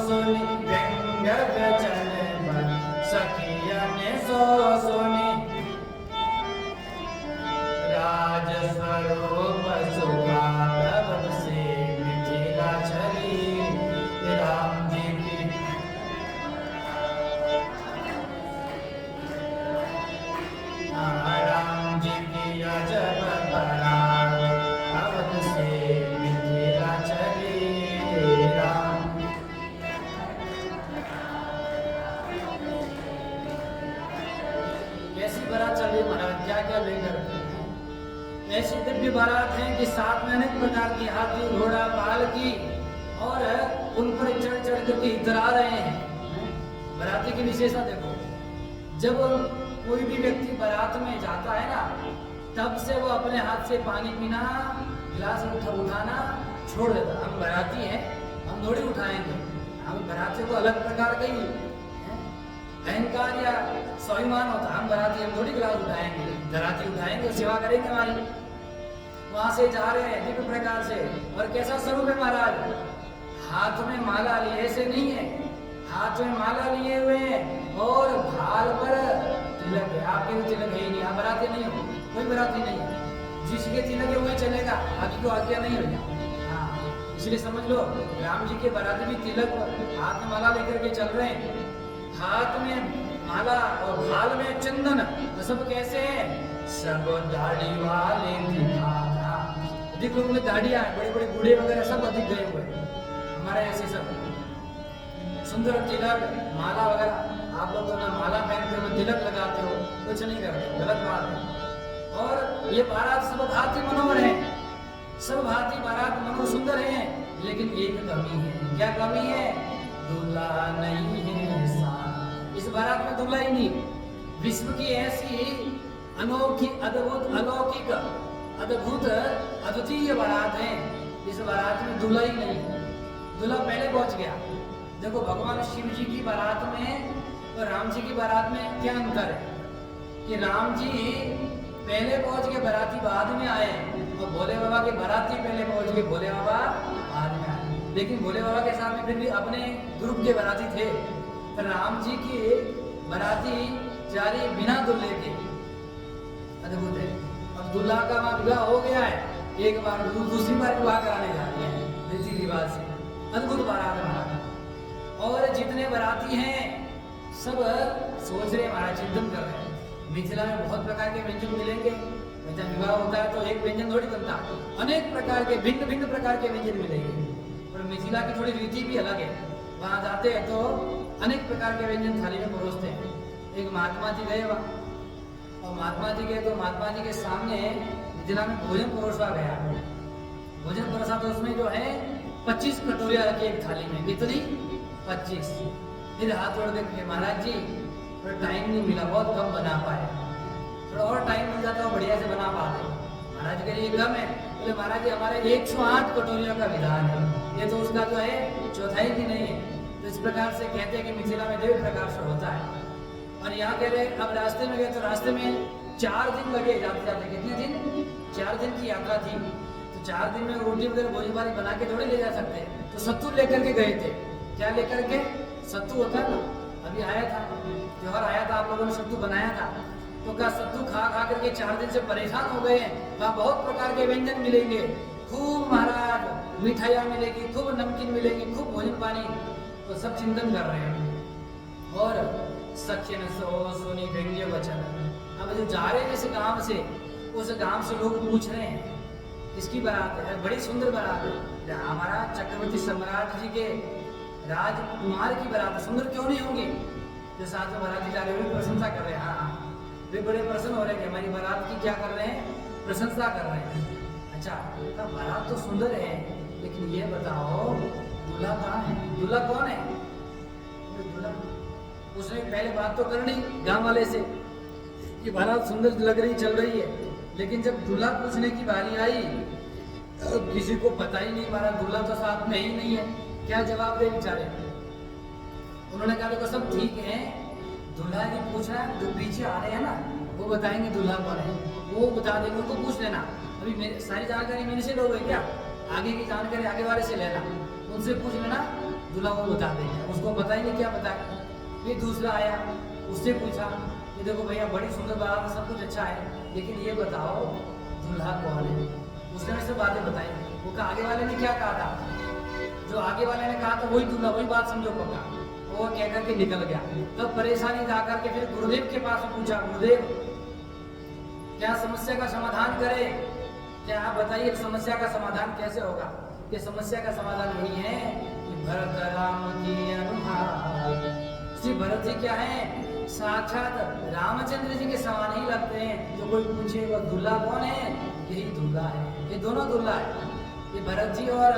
सुनी व्यंग्य वचन बर, सखियन सो सुनी राज स्वरूप सुभात, अवध से मिथिला चली राम जी की। राम जी की अजब बारात, अवध से मिथिला चली राम। कैसी बारात चल रही महाराज, क्या क्या लेकर? ऐसी दिव्य बारात है कि साथ में अनेक प्रकार की हाथी घोड़ा पाल की और उन पर चढ़ चढ़ करके इतरा रहे हैं। बाराती की विशेषता देखो, जब कोई भी व्यक्ति बारात में जाता है ना, तब से वो अपने हाथ से पानी पीना, गिलास उठाना छोड़ देता। हम बाराती हैं, हम थोड़ी उठाएंगे, हम बाराती को अलग प्रकार का ही अहंकार या स्वाभिमान होता। हम बाराती हम थोड़ी गिलास उठाएंगे, बाराती उठाएंगे, सेवा करेंगे हमारी। वहां से जा रहे हैं दिव्य प्रकार से, और कैसा स्वरूप है महाराज, हाथ में माला लिए, ऐसे नहीं है, हाथ में माला लिए हुए हैं और भाल पर तिलक है। आपके भी तिलक है ही नहीं, आप बराती नहीं हो, कोई बराती नहीं है, जिसके तिलक है वही चलेगा, बाकी को आज्ञा नहीं होगा। हाँ, इसलिए समझ लो राम जी के बराती भी तिलक हाथ में माला लेकर के चल रहे हैं, हाथ में माला और भाल में चंदन। तो सब कैसे हैं? सब दाढ़ी वाले दिखाना, अधिक लोगों में दाढ़ियां, बड़े बड़े बूढ़े वगैरह सब अधिक गए हुए हैं, हमारे ऐसे सब सुंदर तिलक माला वगैरह। आप लोग तो ना माला पहनते हो, तिलक लगाते हो, कुछ नहीं करते, गलत बात है। और ये बारात सब भांति मनोहर है, सब भांति बारात मनोहर सुंदर है, लेकिन एक कमी है। क्या कमी है? दूल्हा नहीं है साथ। इस बारात में दूल्हा ही नहीं। विश्व की ऐसी अनोखी अद्भुत अलौकिक अद्भुत अद्वितीय बारात है, इस बारात में दूल्हा ही नहीं। दूल्हा पहले पहुंच गया। देखो भगवान शिव जी की बारात में तो राम राम जी की बारात में क्या अंतर है कि राम जी पहले पहुंच के बाराती बाद में आए और भोले बाबा के बाराती पहले पहुंच के भोले बाबा बाद में आए। लेकिन भोले बाबा के साथ में फिर भी अपने ग्रुप के बाराती थे। तो राम जी की बाराती जारी बिना दूल्हे के, अद्भुत है। अब दूल्हा का वहाँ विवाह हो गया है, एक बार दूसरी बार विवाह कराने जा रहे हैं रीति रिवाज से। अद्भुत बारात है महाराज। और जितने बाराती हैं सब सोच रहे महाराज, चिंतन कर रहे हैं। मिथिला में बहुत प्रकार के व्यंजन मिलेंगे। जब विवाह होता है तो एक व्यंजन थोड़ी बनता, अनेक प्रकार के भिन्न भिन्न प्रकार के व्यंजन मिलेंगे। और मिथिला की थोड़ी रीति भी अलग है। वहाँ जाते हैं तो अनेक प्रकार के व्यंजन थाली में परोसते हैं। एक महात्मा जी गए वहाँ, और महात्मा जी गए तो महात्मा जी के सामने मिथिला में भोजन परोसा गया। भोजन परोसा तो उसमें जो है 25 कटोरियाँ रखी एक थाली में। कितनी? 25। फिर हाथ जोड़ के महाराज जी थोड़ा टाइम नहीं मिला, बहुत कम बना पाए, थोड़ा और टाइम मिल जाता है बढ़िया से बना पाते। महाराज के लिए कम है। बोले महाराज जी हमारे 108 कटोरियों का विधान है, ये तो उसका जो है चौथाई भी नहीं है। तो इस प्रकार से कहते हैं कि मिथिला में 2 प्रकार से होता है। और यहाँ कह रहे अब रास्ते में गए तो रास्ते में 4 दिन लगे जाते जाते। कितने दिन? 4 दिन की यात्रा थी। तो 4 दिन में रोटी वगैरह भोजन पानी बना के थोड़ी ले जा सकते। तो सत्तू लेकर के गए थे। क्या लेकर के? सत्तू होता है ना, अभी आया था त्योहार आया था, आप लोगों ने सत्तू बनाया था। तो क्या सत्तू खा खा करके 4 दिन से परेशान हो गए हैं। वहाँ बहुत प्रकार के व्यंजन मिलेंगे, खूब महाराज मिठाइयाँ मिलेगी, खूब नमकीन मिलेगी, खूब भोजन पानी। तो सब चिंतन कर रहे हैं। और सचिन सो सुनी व्यंग्य वचन। अब जो जा रहे हैं जिस गांव से, उस गांव से लोग पूछ रहे हैं किसकी बारात है? बड़ी सुंदर बारात है, हमारा चक्रवर्ती सम्राट जी के राजकुमार की बारात। सुंदर क्यों नहीं होगी? जो साथ में बाराती जा रहे हैं प्रशंसा कर रहे हैं। हाँ, वे बड़े प्रसन्न हो रहे हैं कि हमारी बारात की क्या कर रहे हैं? प्रशंसा कर रहे हैं। अच्छा, तो बारात तो सुंदर है, लेकिन ये बताओ दूल्हा कहाँ है? दूल्हा कौन है? दूल्हा, उसने पहले बात तो करनी गांव वाले से कि बारात सुंदर लग रही, चल रही है। लेकिन जब दूल्हा पूछने की बारी आई तो किसी को पता ही नहीं, हमारा दूल्हा तो साथ में ही नहीं है। क्या जवाब दे बेचारे? उन्होंने कहा देखो सब ठीक है, दूल्हा ने पूछा, जो पीछे आ रहे हैं ना वो बताएंगे दूल्हा कौन है, वो बता देंगे, उनको पूछ लेना। अभी मेरे सारी जानकारी मेरे से लोगे क्या? आगे की जानकारी आगे वाले से लेना, उनसे पूछ लेना, दूल्हा वो बता देंगे। उसको पता ही नहीं क्या बताए। फिर दूसरा आया, उससे पूछा कि देखो भैया बड़ी सुंदर बारात, सब कुछ अच्छा है, लेकिन ये बताओ दूल्हा कौन है? उसने सब बातें बताई। वो आगे वाले ने क्या कहा था? जो आगे वाले ने कहा था वही दूल्हा, वही बात समझो पक्का। वो कह करके निकल गया। तब परेशानी जाकर के फिर गुरुदेव के पास पूछा, गुरुदेव क्या समस्या का समाधान करे? क्या आप बताइए समस्या का समाधान कैसे होगा? ये समस्या का समाधान यही है कि भरत राम की अनुहार। श्री भरत जी क्या है? साक्षात रामचंद्र जी के समान ही लगते हैं। जो कोई पूछे वो दूल्हा कौन है? यही दूल्हा है। ये दोनों दूल्हा है। ये भरत जी और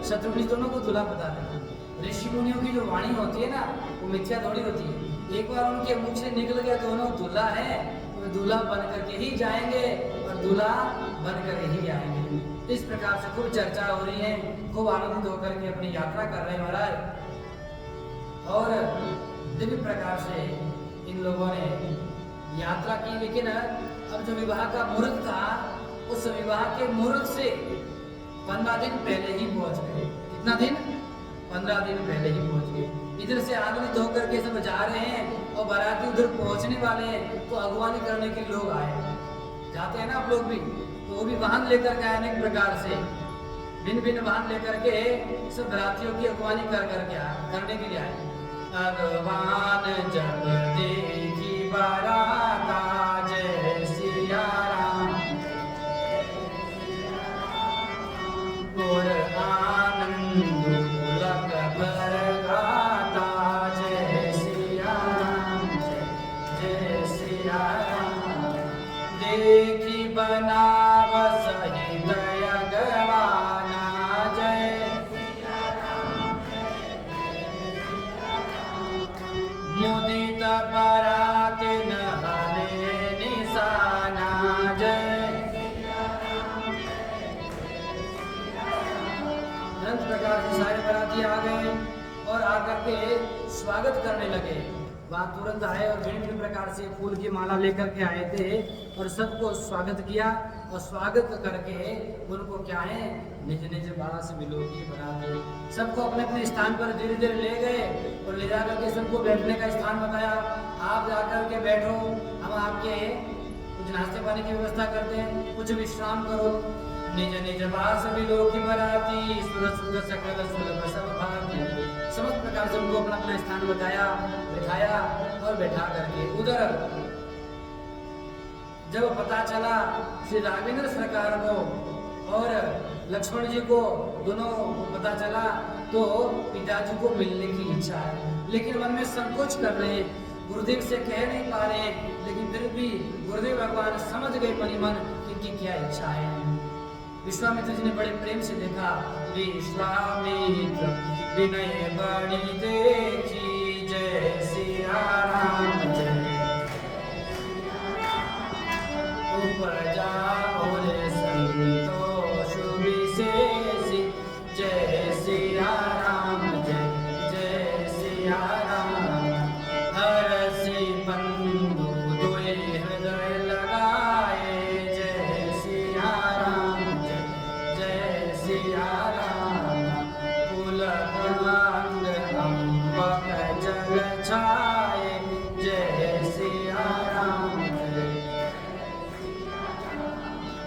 शत्रुघ्न दोनों को दूल्हा बता रहे हैं। ऋषि मुनियों की जो वाणी होती है ना, वो मिथ्या थोड़ी होती है। एक बार उनके मुख से निकल गया दोनों दूल्हा है, तो दूल्हा बन करके ही जाएंगे और दूल्हा बन कर ही आएंगे। इस प्रकार से खूब चर्चा हो रही है, खूब आनंदित होकर के अपनी यात्रा कर रहे हैं महाराज। और दिव्य प्रकार से इन लोगों ने यात्रा की। लेकिन अब जो विवाह का मुहूर्त था, उस विवाह के मुहूर्त से 15 दिन पहले ही पहुंच गए। कितना दिन? 15 दिन पहले ही पहुंच गए। इधर से आनंदित होकर के सब जा रहे हैं और बाराती उधर पहुंचने वाले हैं। तो अगवानी करने के लोग आए, जाते हैं ना आप लोग भी, तो वो भी वाहन लेकर के आए अनेक प्रकार से, भिन्न भिन्न वाहन लेकर के सब बारातियों की अगवानी करने के लिए आए। अगवान जब देखी बारात जय सिया राम, और आनंद लग भर गाता जय सिया राम, जय सिया राम। देखी बनावस हृदय गवाना जय सिया राम, मुदित बरात नहरे निशाना जय सिया राम। प्रकार से सारे बराती आ गए और आकर के स्वागत करने लगे। वहाँ तुरंत आए और भिन्न भिन्न प्रकार से फूल की माला लेकर के आए थे और सबको स्वागत किया और स्वागत करके उनको क्या है निज निज बास बिलोकी बना दी। सबको अपने अपने स्थान पर धीरे धीरे ले गए और ले जा करके सबको बैठने का स्थान बताया। आप जाकर के बैठो, हम आपके कुछ नाश्ते पानी की व्यवस्था करते हैं, कुछ विश्राम करो। निज निज बास बिलोकी बराती सुर सुर सकल सुलभ सब भाती। समस्त प्रकार से उनको अपना अपना स्थान बताया, बिठाया और बैठा करके उधर जब पता चला श्री राघवेंद्र सरकार को और लक्ष्मण जी को दोनों को पता चला तो पिताजी को मिलने की इच्छा है, लेकिन मन में संकोच कर रहे हैं, गुरुदेव से कह नहीं पा रहे हैं, लेकिन फिर भी गुरुदेव भगवान समझ गए मनी मन कि इनकी क्या इच्छा है। विश्वामित्र जी ने बड़े प्रेम से देखा। विश्वामित्र विनय बड़ी देखी जय सिया राम जय उपजा और संतोष विशेषी जय सिया राम जय जय सिया राम। हरसि बंधु दुई हृदय लगाए जय सिया राम जय जय सिया राम। पुलकांग अम्बक जल छाए जय सिया राम जय।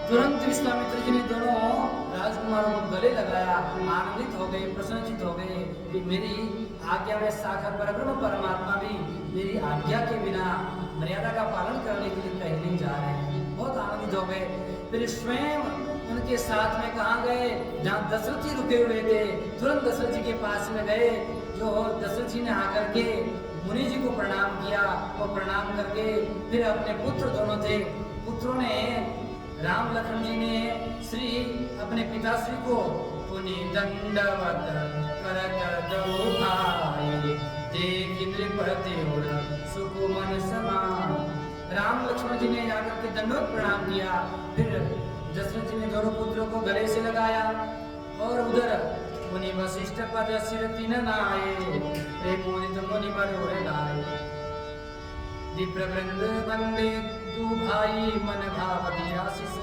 तुरंत विश्वामित्र जी ने दोनों राजकुमारों को गले लगाया, आनंदित हो गए, प्रसन्नचित हो गए कि मेरी आज्ञा में साक्षात परब्रह्म परमात्मा भी मेरी आज्ञा के बिना मर्यादा का पालन करने के लिए कहीं नहीं जा रहे हैं। बहुत आनंदित हो गए। फिर स्वयं उनके साथ में कहाँ गए, जहाँ दशरथ जी रुके हुए थे, तुरंत दशरथ जी के पास में गए। जो दशरथ जी ने आकर के मुनि जी को प्रणाम किया और प्रणाम करके फिर अपने पुत्र दोनों थे, पुत्रों ने राम लखन जी ने श्री अपने पिताश्री को पुनि दंडवत करत दो भाई देख नृपति और सुकुमन समान। राम लक्ष्मण जी ने जाकर के दंडवत प्रणाम किया। फिर दशरथ जी ने दोनों पुत्रों को गले से लगाया और उधर मुनि वशिष्ठ पद सिर तीन नाये प्रेमोदित मुनि बड़ोरे लाए। विप्रवृंद वंदे तू भाई मन भावती आशीष।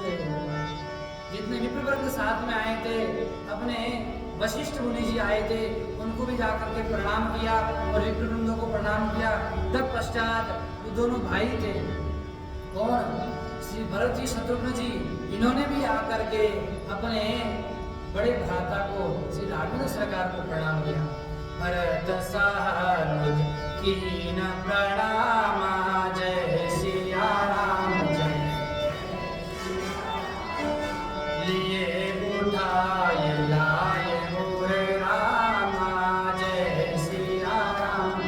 जितने विप्रवृंद साथ में आए थे, अपने वशिष्ठ मुनि जी आए थे, उनको भी जाकर के प्रणाम किया और विप्रवृंदों को प्रणाम किया। तत्पश्चात ये दोनों भाई थे, कौन, श्री भरत जी शत्रुघ्न जी, इन्होंने भी आकर के अपने बड़े भ्राता को श्री राघवेंद्र सरकार को प्रणाम किया। भरत सानुज कीन प्रणाम जय सिया राम जय। लिए उठाए लाए मोर राम जय सिया राम।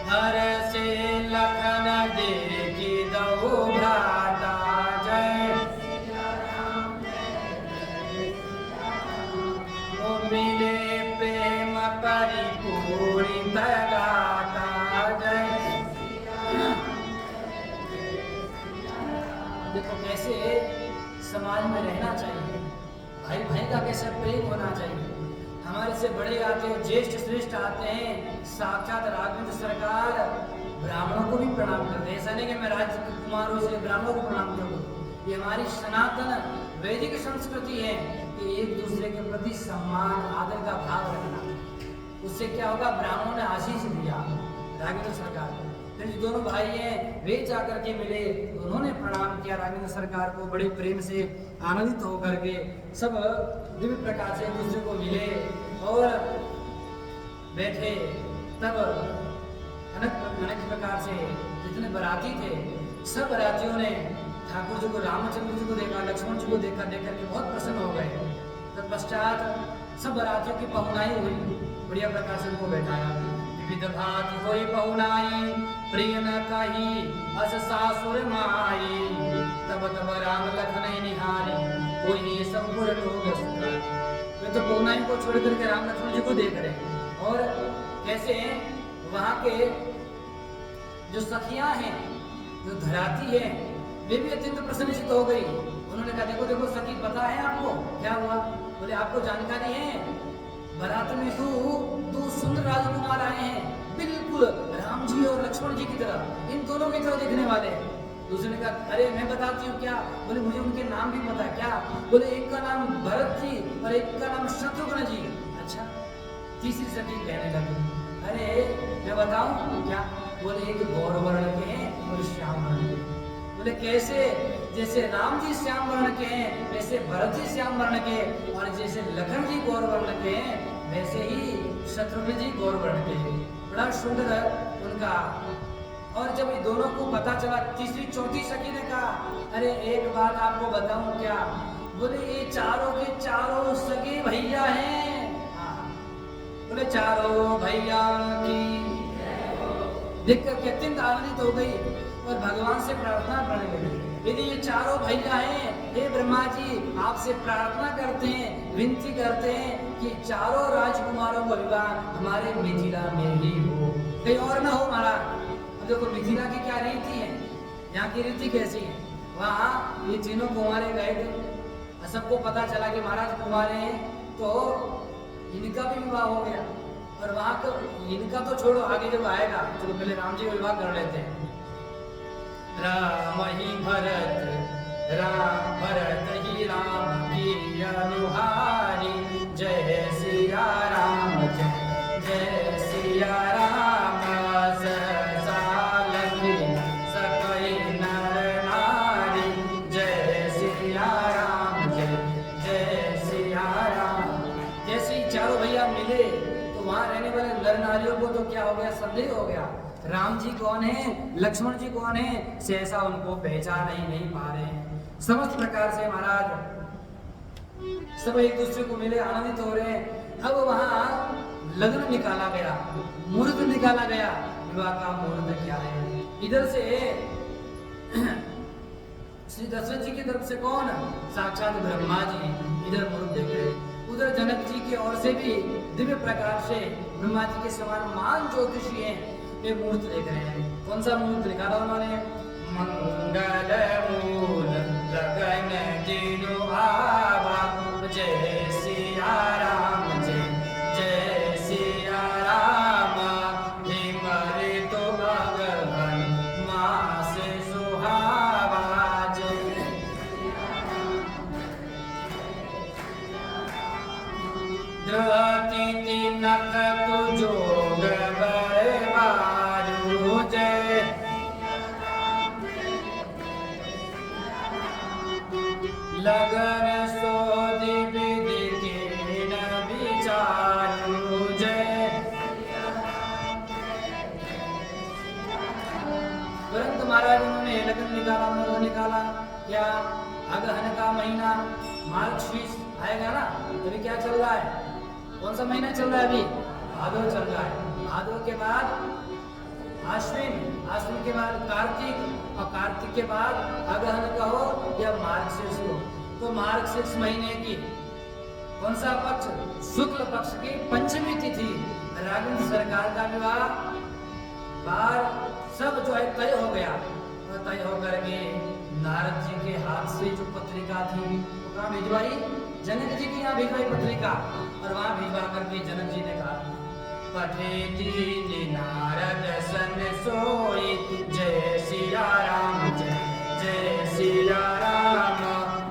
हर से लखन देखी दो भ्राता जय सिया राम जय। ओ मिले प्रेम परिपूरित गाता जय। देखो कैसे समाज में रहना चाहिए, भाई भाई का कैसे प्रेम होना चाहिए। हमारे से बड़े आते हैं, ज्येष्ठ श्रेष्ठ आते हैं, साक्षात राघवेंद्र सरकार ब्राह्मणों को भी प्रणाम करते हैं। ऐसा नहीं कि मैं राजकुमारों से ब्राह्मणों को प्रणाम करूँ। ये हमारी सनातन वैदिक संस्कृति है कि एक दूसरे के प्रति सम्मान आदर का भाव रखना। उससे क्या होगा, ब्राह्मणों ने आशीष दिया राघवेंद्र सरकार को। फिर जो दोनों भाई हैं वे जाकर के मिले, उन्होंने प्रणाम किया राघवेंद्र सरकार को बड़े प्रेम से, आनंदित होकर के सब दिव्य प्रकार से एक दूसरे को मिले और बैठे। तब अनेक प्रकार से जितने बराती थे, सब बरातियों ने ठाकुर जी को, रामचंद्र जी को देखा, लक्ष्मण जी को देखा, देख करके बहुत प्रसन्न हो गए। तत्पश्चात सब बरातियों की पहुनाई हुई, बढ़िया प्रकार से उनको बैठाया। विविध भांति होई पहुनाई प्रिय न कही अस सासुर माई। तब तब राम लखन निहारी कोई संपुर लोग। वे तो पहुनाई को छोड़ करके राम लक्ष्मण जी को देख रहे हैं। और कैसे वहाँ के जो सखियां हैं, जो धराती है, वे भी अत्यंत प्रसन्नचित हो गई। उन्होंने कहा देखो देखो सखी, पता है आपको क्या हुआ? बोले आपको जानकारी है, बारात में तू दो सुंदर राजकुमार आए हैं, बिल्कुल राम जी और लक्ष्मण जी की तरह, इन दोनों की तरह दिखने वाले हैं। दूसरे ने कहा अरे मैं बताती हूँ क्या? बोले मुझे उनके नाम भी पता है। क्या? बोले एक का नाम भरत जी और एक का नाम शत्रुघ्न जी। अच्छा। तीसरी सखी कहने लगी अरे मैं बताऊं क्या? बोले एक गौर वर्ण के हैं और श्याम वर्ण के। बोले कैसे? जैसे राम जी श्याम वर्ण के हैं वैसे भरत जी श्याम वर्ण के, और जैसे लखन जी गौर वर्ण के हैं वैसे ही शत्रुघ्न जी गौर वर्ण के हैं। बड़ा सुंदर है उनका। और जब ये दोनों को पता चला, तीसरी चौथी सखी ने कहा अरे एक बात आपको बताऊं क्या? बोले ये चारों के चारों सगे भैया हैं। बोले चारों भैया की देख करके अत्यंत आनंदित हो गई और भगवान से प्रार्थना करने लगी। यदि ये चारों भैया हैं, हे ब्रह्मा जी आपसे प्रार्थना करते हैं, विनती करते हैं कि चारों राजकुमारों का विवाह हमारे मिथिला में ही हो, कहीं और ना हो महाराज। देखो मिथिला की क्या रीति है, यहाँ की रीति कैसी है। वहाँ ये तीनों कुंवारे गए थे, सबको पता चला कि महाराज कुंवारे हैं, तो इनका भी विवाह हो गया। और वहाँ को इनका तो छोड़ो, आगे जब आएगा चलो पहले राम जी का विवाह कर लेते हैं। राम ही भरत, राम भरत ही राम की अनुहारी, जय सिया राम जय जय सिया राम। नारियों को तो क्या हो गया, संदेह हो गया, राम जी कौन है, लक्ष्मण जी कौन है, सहसा उनको पहचान ही नहीं पा रहे हैं। समस्त प्रकार से महाराज सब एक दूसरे को मिले, आनंदित हो रहे हैं। अब वहां लग्न निकाला गया, मुहूर्त निकाला गया। विवाह का मुहूर्त क्या है? इधर से श्री दशरथ जी की तरफ से कौन? साक्षात ब्रह्मा जी इधर मुहूर्त देख रहे, उधर जनक जी की ओर से भी दिव्य प्रकार से ब्रह्मा जी के समान मान ज्योतिषी हैं, वे मुहूर्त देख रहे हैं। कौन सा मुहूर्त निकाला उन्होंने? मंगल मूल लगन जिनु आवा, जय सिया राम जय जय सिया राम। हिमरे तो अगहन मास सुहावा, जय द्रति तिनक जोग बरबारू, जय लगन सोधि विधि कीन विचारू, जय। तुरंत महाराज उन्होंने लगन निकाला, मुहूर्त निकाला। क्या? अगहन का महीना मार्गशीर्ष आएगा ना, अभी क्या चल रहा है? कौन सा महीना चल रहा है अभी? भादो चल रहा है। भादो के बाद आश्विन, आश्विन के बाद कार्तिक, और कार्तिक के बाद अगहन कहो या मार्गशीर्ष हो। तो मार्गशीर्ष महीने की कौन सा पक्ष? शुक्ल पक्ष की पंचमी तिथि राघवेंद्र सरकार का विवाह बार सब जो है तय हो गया। और तय होकर के नारद जी के हाथ से जो पत्रिका थी वो कहाँ भिजवाई? जनक जी की यहाँ भिजवाई पत्रिका। और वहां भिजवा करके जनक जी ने कहा पठे दीन नारद सन सोई, जय सिया राम जय जय सिया राम।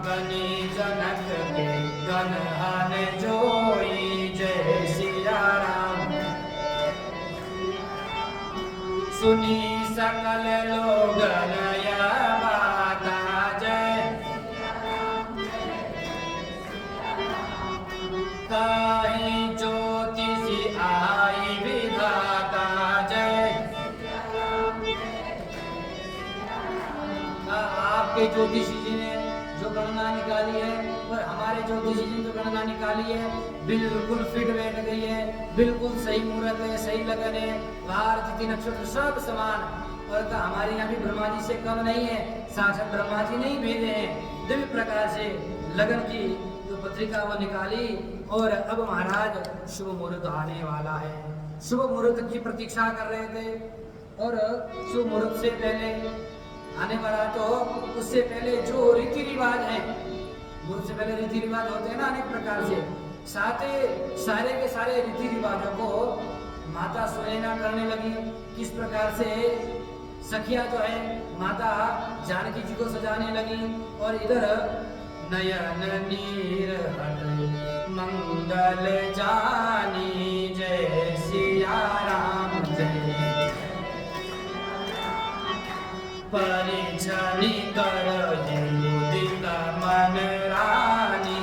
गनी जनक के गनहन जोई, जय सिया राम। सुनी सकल लोग नया बाता, जय काहि ज्योतिषी आई विधाता, जय। आपके ज्योतिषी जी ने जो गणना निकाली है और हमारे ज्योतिषी जी ने जो गणना निकाली है बिल्कुल फिट बैठ गई है, बिल्कुल सही मुहूर्त है, सही लगन है, वार तिथि नक्षत्र सब समान। और का हमारे यहाँ भी ब्रह्मा जी से कम नहीं है, साक्षात ब्रह्मा जी नहीं भेजे हैं। दिव्य प्रकार से लगन की जो पत्रिका वो निकाली। और अब महाराज शुभ मुहूर्त आने वाला है, शुभ मुहूर्त की प्रतीक्षा कर रहे थे। और शुभ मुहूर्त से पहले आने वाला, तो उससे पहले जो रीति रिवाज है, मुहूर्त से पहले रीति रिवाज होते हैं ना अनेक प्रकार से, सारे के सारे रीति रिवाजों को माता सुनैना करने लगी। किस प्रकार से सखिया जो है माता जानकी जी को सजाने लगी और इधर नयन नीर हट मंगल जानी जय सिया राम जय परिछनी कर उदित मन रानी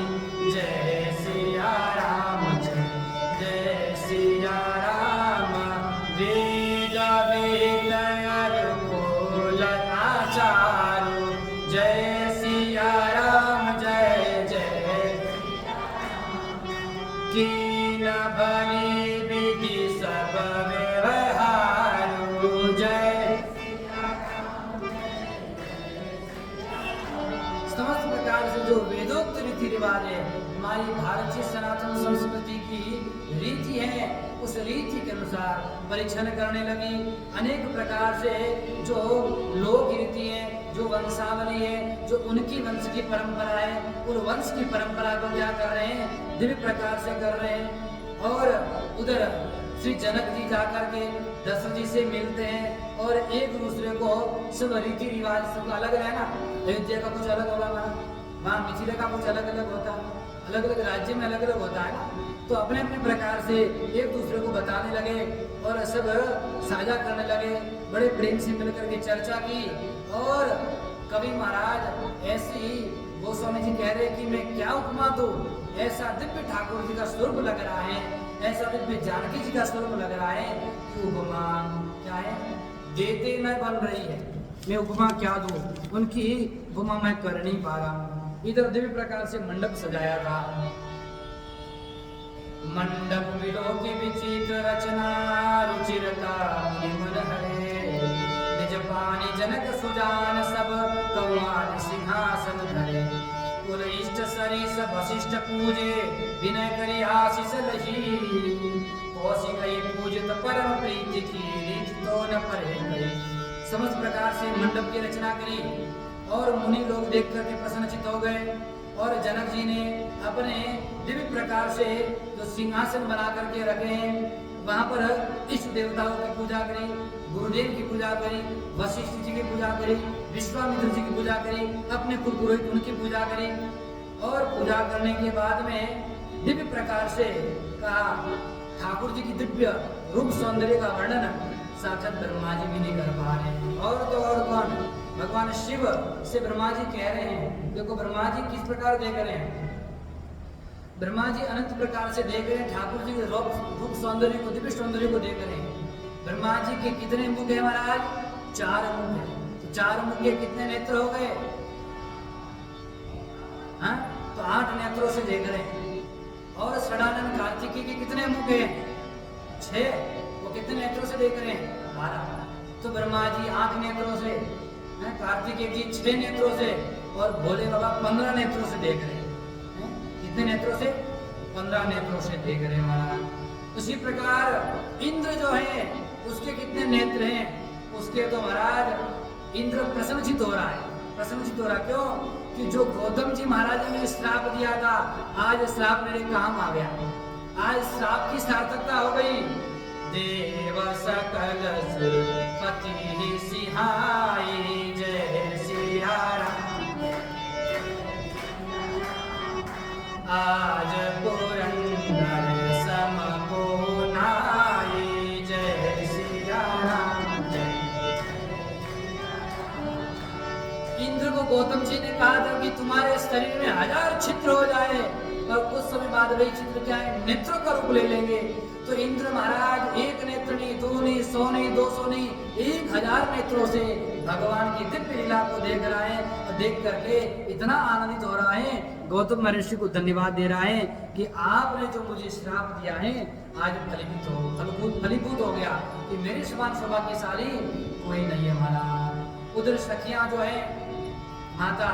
जय सिया राम जय सिया राम वेद वेदयर कुल आचार्य जय सिया राम जय जय कीन भली विधि सब व्यवहार जय। समस्त प्रकार से जो वेदोक्त रीति रिवाज है हमारी भारतीय सनातन संस्कृति की रीति है, उस रीति के अनुसार परीक्षण करने लगी। अनेक प्रकार से जो लोक रीति है, जो वंशावली है, जो उनकी वंश की परंपरा है, उन वंश की परंपरा को क्या कर रहे हैं, दिव्य प्रकार से कर रहे हैं। और उधर श्री जनक जी जाकर के दशरथ जी से मिलते हैं और एक दूसरे को सब रीति रिवाज सब अलग है ना। अयोध्या का कुछ अलग होगा, वहाँ मिथिला का कुछ अलग अलग होता है, अलग अलग राज्य में अलग अलग होता है ना। तो अपने अपने प्रकार से एक दूसरे को बताने लगे और सब साझा करने लगे। बड़े प्रेम से मिलकर के चर्चा की। और कवि महाराज ऐसी गोस्वामी जी कह रहे कि मैं क्या उपमा दूं, ऐसा दिव्य ठाकुर जी का स्वरूप लग रहा है, ऐसा दिव्य जानकी जी का स्वरूप लग रहा है कि उपमा क्या है, देते न बन रही है। मैं उपमा क्या दूं, उनकी उपमा मैं कर नहीं पा रहा हूँ। इधर दिव्य प्रकार से मंडप सजाया था। मंडप विलोकी विचित्र रचना रुचिरता मन हरे निज पानी जनक सुजान सब कौमार सिंहासन धरे कुल इष्ट सरिस वशिष्ठ पूजे विनय करी आशीष लही कौशिकई पूजित परम प्रीति की रीत तो न परे गई। समस्त प्रकार से मंडप की रचना करी और मुनि लोग देख करके प्रसन्नचित हो गए। और जनक जी ने अपने दिव्य प्रकार से जो सिंहासन बना करके रखे हैं, वहां पर इष्ट देवताओं की पूजा करी, गुरुदेव की पूजा करी, वशिष्ठ जी की पूजा करी, विश्वामित्र जी की पूजा करी, अपने कुल पुरोहित उनकी पूजा करी। और पूजा करने के बाद में दिव्य प्रकार से कहा, ठाकुर जी की दिव्य रूप सौंदर्य का वर्णन साक्षात ब्रह्मा जी भी नहीं कर पा रहे। और तो और कौन, भगवान शिव से ब्रह्मा जी कह रहे हैं। देखो ब्रह्मा जी किस प्रकार देख रहे हैं, ब्रह्मा जी अनंत प्रकार से देख रहे हैं, ठाकुर जी के रूप सौंदर्य को, दिव्य सौंदर्य को देख रहे हैं। ब्रह्मा जी के कितने मुख है महाराज, 4 मुख है। तो 4 मुख के कितने नेत्र हो गए, हाँ तो 8 नेत्रों से देख रहे हैं। और षडानन कार्तिकी के कितने मुख है, 6, वो कितने नेत्रों से देख रहे हैं, 12। तो ब्रह्मा जी 8 नेत्रों से, कार्तिकेय जी 6 नेत्रों से और भोले बाबा 15 नेत्रों से देख रहे हैं। कितने नेत्रों से, 15 नेत्रों से देख रहे हैं महाराज। उसी प्रकार इंद्र जो है उसके कितने नेत्र हैं, उसके तो महाराज इंद्र प्रसन्नचित हो रहा है। प्रसन्नचित हो रहा क्यों कि जो गौतम जी महाराज ने श्राप दिया था, आज श्राप मेरे काम आ गया, आज श्राप की सार्थकता हो गई। देव सकल पति सिहाई जय सिया राम आज पुरंदर सम को नाई जय सिया राम जय। इंद्र को गौतम जी ने कहा था कि तुम्हारे शरीर में 1000 छिद्र हो जाए और कुछ समय बाद वही छिद्र क्या है, नेत्रों का रूप ले लेंगे। तो इंद्र महाराज 1 नेत्र नहीं, 2 नहीं, 100 नहीं, 200 नहीं, 1000 नेत्रों से भगवान की दिव्य लीला को देख रहा है। और देख करके इतना आनंदित हो रहा है, गौतम महर्षि को धन्यवाद दे रहा है कि आपने जो मुझे श्राप दिया है आज फलीभूत हो गया कि मेरे समान सौभाग्यशाली कोई नहीं है महाराज। उधर सखियां जो है माता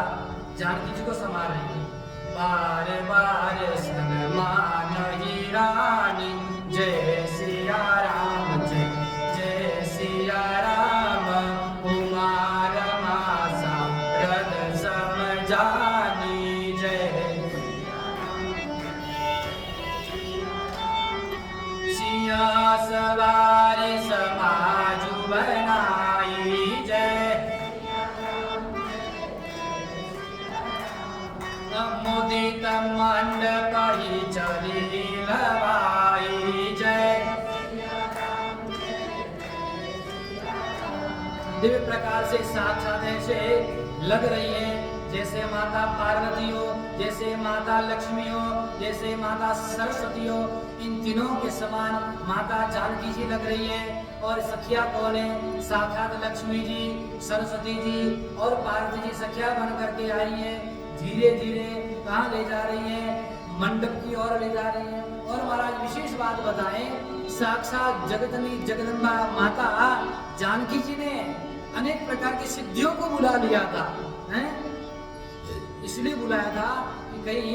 जानकी जी को संभाल रही है। बार बार सनमान ही रानी जय सिया राम जय सिया राम कुमार मासा रद समझानी जय। समाजु बनाई जय। मुदित मंडप ही चली लवाई जय। दिव्य प्रकार से साक्षात ऐसे लग रही है जैसे माता पार्वती हो, जैसे माता लक्ष्मी हो, जैसे माता सरस्वती हो। इन तीनों के समान माता जानकी जी लग रही है। और सखिया कौन है? साक्षात लक्ष्मी जी, सरस्वती जी और पार्वती जी सखिया बन करके आई है। धीरे धीरे कहाँ ले जा रही है? मंडप की ओर ले जा रही है। और महाराज विशेष बात बताएं, साक्षात जगदनी जगदम्बा माता जानकी जी ने अनेक प्रकार की सिद्धियों को बुला लिया था, हैं? इसलिए बुलाया था कि कहीं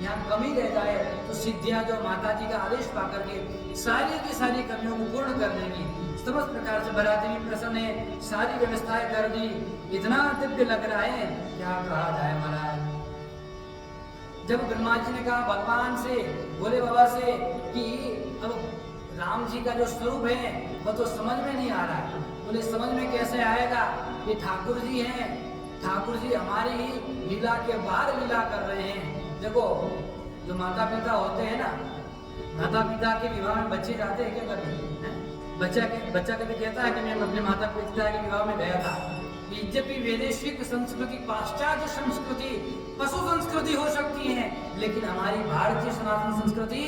यहाँ कमी रह जाए तो सिद्धियां जो माता जी का आदेश पाकर के सारी की सारी कमियों को पूर्ण कर देंगी। समस्त प्रकार से बराती भी प्रसन्न है, सारी व्यवस्थाएं कर दी। इतना दिव्य लग रहा है, क्या कहा जाए महाराज। जब ब्रह्मा जी ने कहा भगवान से, भोले बाबा से कि अब राम जी का जो स्वरूप है वह तो समझ में नहीं आ रहा है। बोले समझ में कैसे आएगा? ये ठाकुर जी हैं, ठाकुर जी हमारी लीला के बाहर लीला कर रहे हैं। देखो जो माता पिता होते हैं ना, माता पिता के विवाह में बच्चे जाते हैं क्या कभी? बच्चा कभी कहता है कि मैं अपने माता पिता के विवाह में गया था। यद्यपि वैदेशिक संस्कृति, पाश्चात्य संस्कृति, पशु संस्कृति हो सकती है, लेकिन हमारी भारतीय सनातन संस्कृति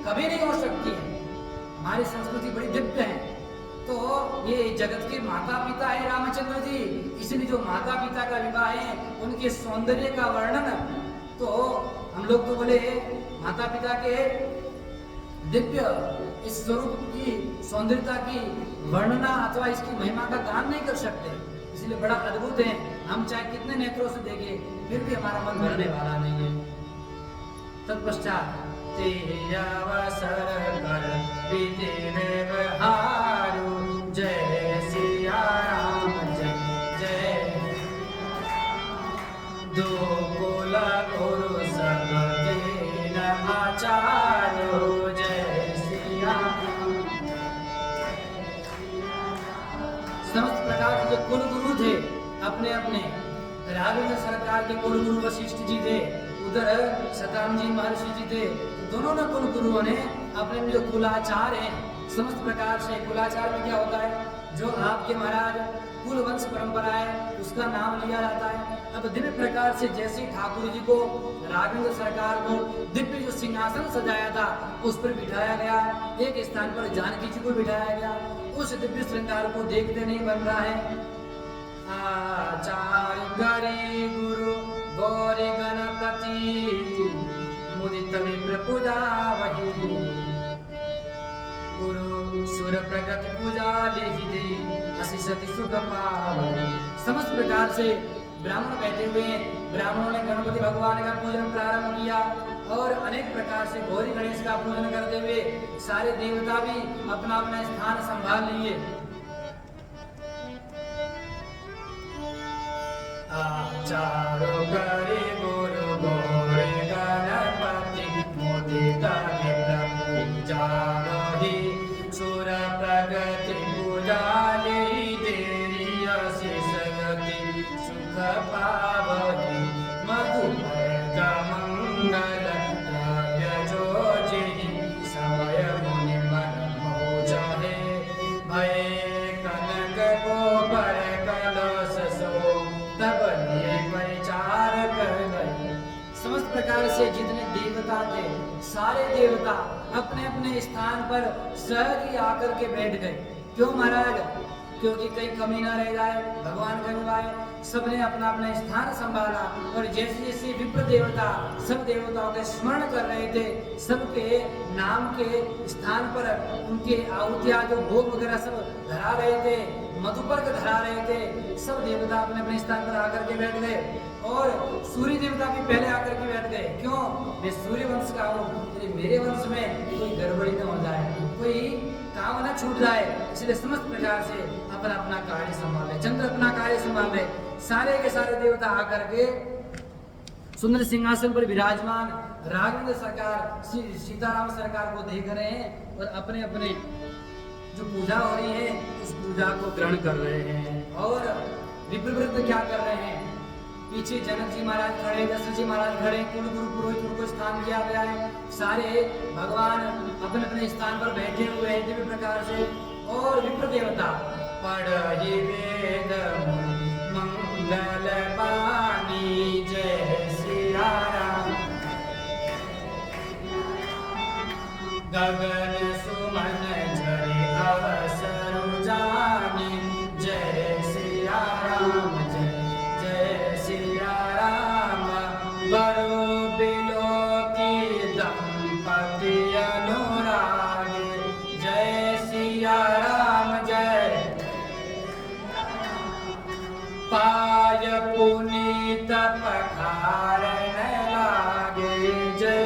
कभी नहीं हो सकती है। हमारी संस्कृति बड़ी दिव्य है। तो ये जगत के माता पिता है रामचंद्र जी, इसलिए जो माता पिता का विवाह है उनके सौंदर्य का वर्णन, तो हम लोग तो बोले माता पिता के दिव्य इस स्वरूप की सौंदर्यता की वर्णना अथवा इसकी महिमा का गान नहीं कर सकते। इसलिए बड़ा अद्भुत है। हम चाहे कितने नेत्रों से देखें फिर भी हमारा मन भरने वाला नहीं है। तत्पश्चात अवसर कर बीते व्यवहारू जय सिया राम जय जय। दो कुला गुरु सब दीन आचार्यो जय सिया। समस्त प्रकार के जो कुल गुरु थे अपने अपने, राघवेंद्र सरकार के कुल गुरु वशिष्ठ जी थे, उधर शताम जी महर्षि जी थे। दोनों ने कुल गुरुओं ने अपने जो कुलाचार है, समस्त प्रकार से कुलाचार में क्या होता है, जो आपके महाराज कुल वंश परंपरा है उसका नाम लिया जाता है। अब दिव्य प्रकार से जैसे ठाकुर जी को, राघवेंद्र सरकार को दिव्य जो सिंहासन सजाया था उस पर बिठाया गया, एक स्थान पर जानकी जी को बिठाया गया। उस दिव्य श्रृंगार को देखते नहीं बन रहा है आचार्य गरी गुरु गौरी गणपति मुदित विप्र पूजा वही गुरु सुर प्रगति पूजा लेहि दे असि सति सुख पावनी। समस्त प्रकार से ब्राह्मण बैठे हुए हैं। ब्राह्मणों ने गणपति भगवान का पूजन प्रारंभ किया और अनेक प्रकार से गौरी गणेश का पूजन करते हुए सारे देवता भी अपना अपना स्थान संभाल लिए। आचार्य गरी गुरु गौरी गणपति मुदित विप्र पूजा रही सुर प्रगति पूजा लेहि देहि असि सगति सुख पावहि मधुपर्क मंगल द्रव्य जो जेहि समय मुनि मन मोजहे भय कनक गोबर कलश सो तब परिचार कर गए। समस्त प्रकार से जितने देवता थे सारे देवता अपने अपने स्थान पर सहज ही आकर के बैठ गए। क्यों महाराज? क्योंकि कहीं कमी ना रह जाए, भगवान का विवाह है। सबने अपना अपना स्थान संभाला और जैसे जैसे विप्र देवता सब देवताओं के स्मरण कर रहे थे, सबके नाम के स्थान पर उनके आहुतियां जो भोग वगैरह सब धरा रहे थे, मधुपर्क धरा रहे थे, सब देवता अपने अपने स्थान पर आकर के बैठ गए। और सूर्य देवता भी पहले आकर के बैठ गए। क्यों? मैं सूर्य वंश का हूँ, मेरे वंश में कोई गड़बड़ी न हो जाए, कोई काम न छूट जाए, इसलिए समस्त प्रकार से अपना अपना कार्य संभाले। चंद्र अपना कार्य संभाले। सारे के सारे देवता आकर के सुंदर सिंहासन पर विराजमान राघवेंद्र सरकार, सीताराम सरकार को देख रहे हैं और अपने अपने जो पूजा हो रही है उस पूजा को ग्रहण कर रहे हैं। और विप्रवृत्त क्या कर रहे हैं? पीछे जनक जी महाराज खड़े, दशरथ जी महाराज खड़े, कुल गुरु पुरोहित उनको स्थान दिया गया है। सारे भगवान अपने अपने स्थान पर बैठे हुए हैं दिव्य प्रकार से। और विप्र देवता पढ़हि वेद मंगल बानी, जय सिया राम। गगन सुमन झरि अवसर जानी, जय सिया राम, जय सिया राम। बड़ो बिलोकी दंपति अनुरागे, जय सिया राम, जय। पाय पुनीत पखारन लागे, जय।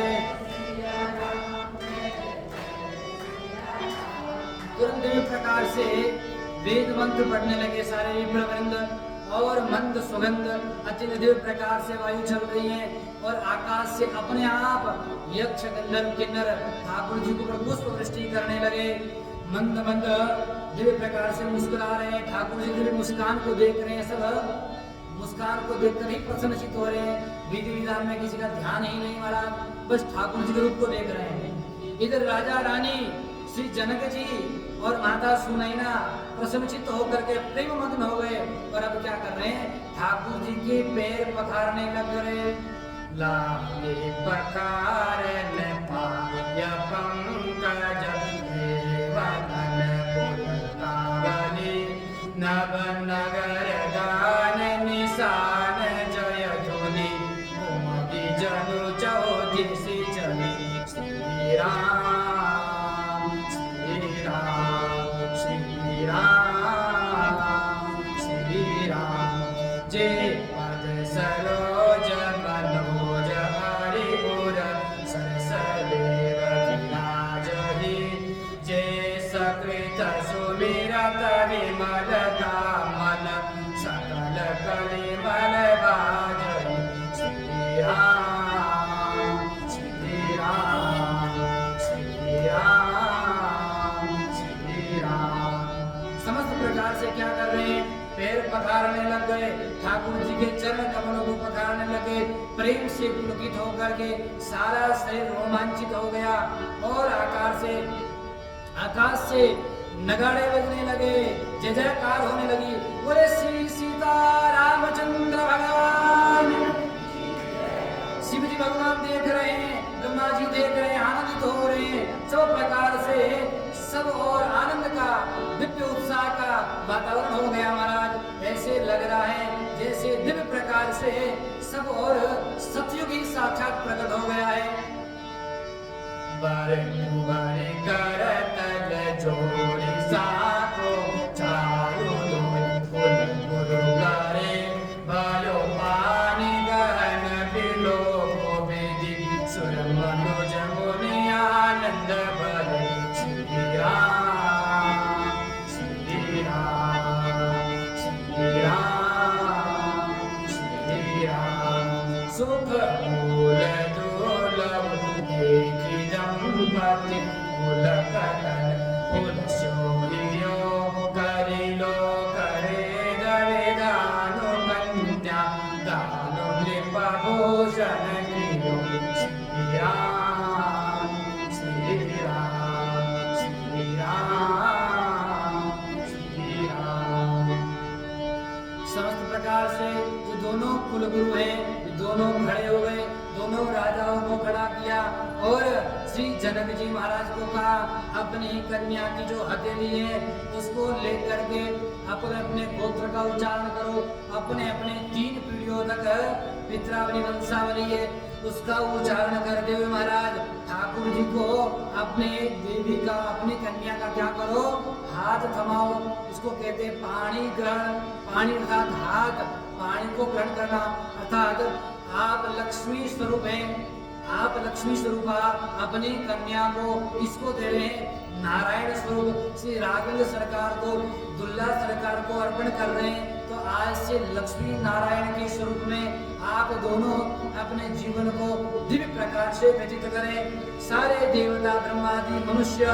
तुरंत इस प्रकार से वेद मंत्र पढ़ने लगे सारे विप्रवृंद। और मंद सुगंध अत्यंत दिव्य प्रकार से वायु चल रही है। और आकाश से अपने आप यक्ष गंधर्व किन्नर ठाकुर जी को पुष्प वृष्टि करने लगे। मंद मंद दिव्य प्रकार से मुस्कुरा रहे हैं। ठाकुर जी की मुस्कान को देख रहे हैं। सब मुस्कान को देखकर ही प्रसन्नचित हो रहे हैं। विधि विधान में किसी का ध्यान ही नहीं महाराज, बस ठाकुर जी के रूप को देख रहे हैं। इधर राजा रानी श्री जनक जी और माता सुनैना प्रसन्नचित्त होकर के प्रेम मग्न हो गए। और अब क्या कर रहे हैं? ठाकुर जी के पैर पखारने लग गए। लागे पखारन पाय पंकज, वदन पुलकावली, नव नगर गान निशान, जय ध्वनि उमगी जनु चौदिसी चली। श्री राम श्री राम श्री राम श्री राम, जय पद सरोज मनोज हरिपुर सरसदेव विराजहि, जय सकृत सुमिरत विमलता मन, सकल कलिमल बाजहि। श्री राम श्री राम श्री राम श्री राम। समस्त प्रकार से क्या कर रहे हैं? पैर पखारने लग गए। ठाकुर जी के चरण कमलों को पखारने लगे। प्रेम से पुलकित होकर के सारा शरीर रोमांचित हो गया। और आकाश से नगाड़े बजने लगे, जय जयकार होने लगी। बोले श्री सीता रामचंद्र भगवान। शिव जी भगवान देख रहे हैं, ब्रह्मा जी देख रहे हैं, आनंदित हो रहे हैं। सब प्रकार से सब और आनंद का दिव्य उत्साह का वातावरण हो गया महाराज। ऐसे लग रहा है जैसे दिव्य प्रकार से सब और सतयुग ही साक्षात प्रकट हो गया है। बर कर तल जोड़ी साको, चारों फूल गुरु गारे, भयो पानी गहन बिलो विधि, सुर मनोज मुनि आनंद भरे। श्री राम श्री राम श्री राम श्री राम। सुख मूल दुर्लभ देखि दंपति, कुल कलन कुल शोभियो, करिलो करे गरे दानु कन्या, दानु नृप भूषण कियो। श्री राम श्री राम श्री राम श्री राम। समस्त प्रकार से जो दोनों कुलगुरु हैं, दोनों खड़े हो गए। दोनों राजाओं को खड़ा किया और श्री जनक जी महाराज को कहा अपनी कन्या की जो हथेली है उसको लेकर के अपने अपने गोत्र का उच्चारण करो। अपने अपने 3 पीढ़ियों तक पितरावली वंशावली है उसका उच्चारण करते हुए महाराज ठाकुर जी को अपने देवी का अपनी कन्या का क्या करो, हाथ थमाओ। इसको कहते हैं पाणी ग्रहण। पाणी अर्थात हाथ, पाणी को ग्रहण करना अर्थात आप लक्ष्मी स्वरूप हैं। आप लक्ष्मी स्वरूपा अपनी कन्या को किसको दे रहे हैं? नारायण स्वरूप श्री राघवेंद्र सरकार को, दुल्ला सरकार को अर्पण कर रहे हैं। तो आज से लक्ष्मी नारायण के स्वरूप में आप दोनों अपने जीवन को दिव्य प्रकार से व्यतीत करें। सारे देवता ब्रह्मादि मनुष्य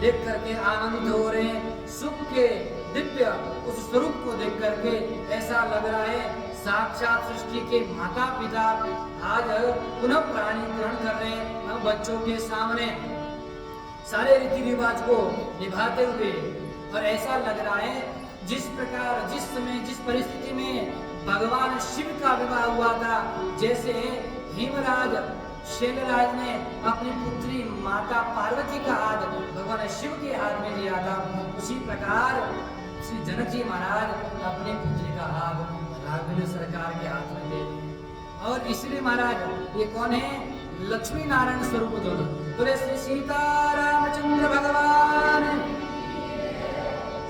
देख करके आनंदित हो रहे हैं। सुख के दिव्य उस स्वरूप को देख करके ऐसा लग रहा है साक्षात सृष्टि के माता पिता आज पुनः प्राणी ग्रहण कर रहे हैं। हम बच्चों के सामने सारे रीति रिवाज को निभाते हुए, और ऐसा लग रहा है जिस प्रकार जिस समय जिस परिस्थिति में भगवान शिव का विवाह हुआ था, जैसे हिमराज शैलराज ने अपनी पुत्री माता पार्वती का हाथ भगवान शिव के हाथ में दिया था, उसी प्रकार श्री जनक जी महाराज अपनी पुत्री का हाथ राघवेंद्र सरकार के हाथ में दे दिए। और इसलिए महाराज ये कौन है? लक्ष्मी नारायण स्वरूप दोनों। बोले श्री सीतारामचंद्र भगवान।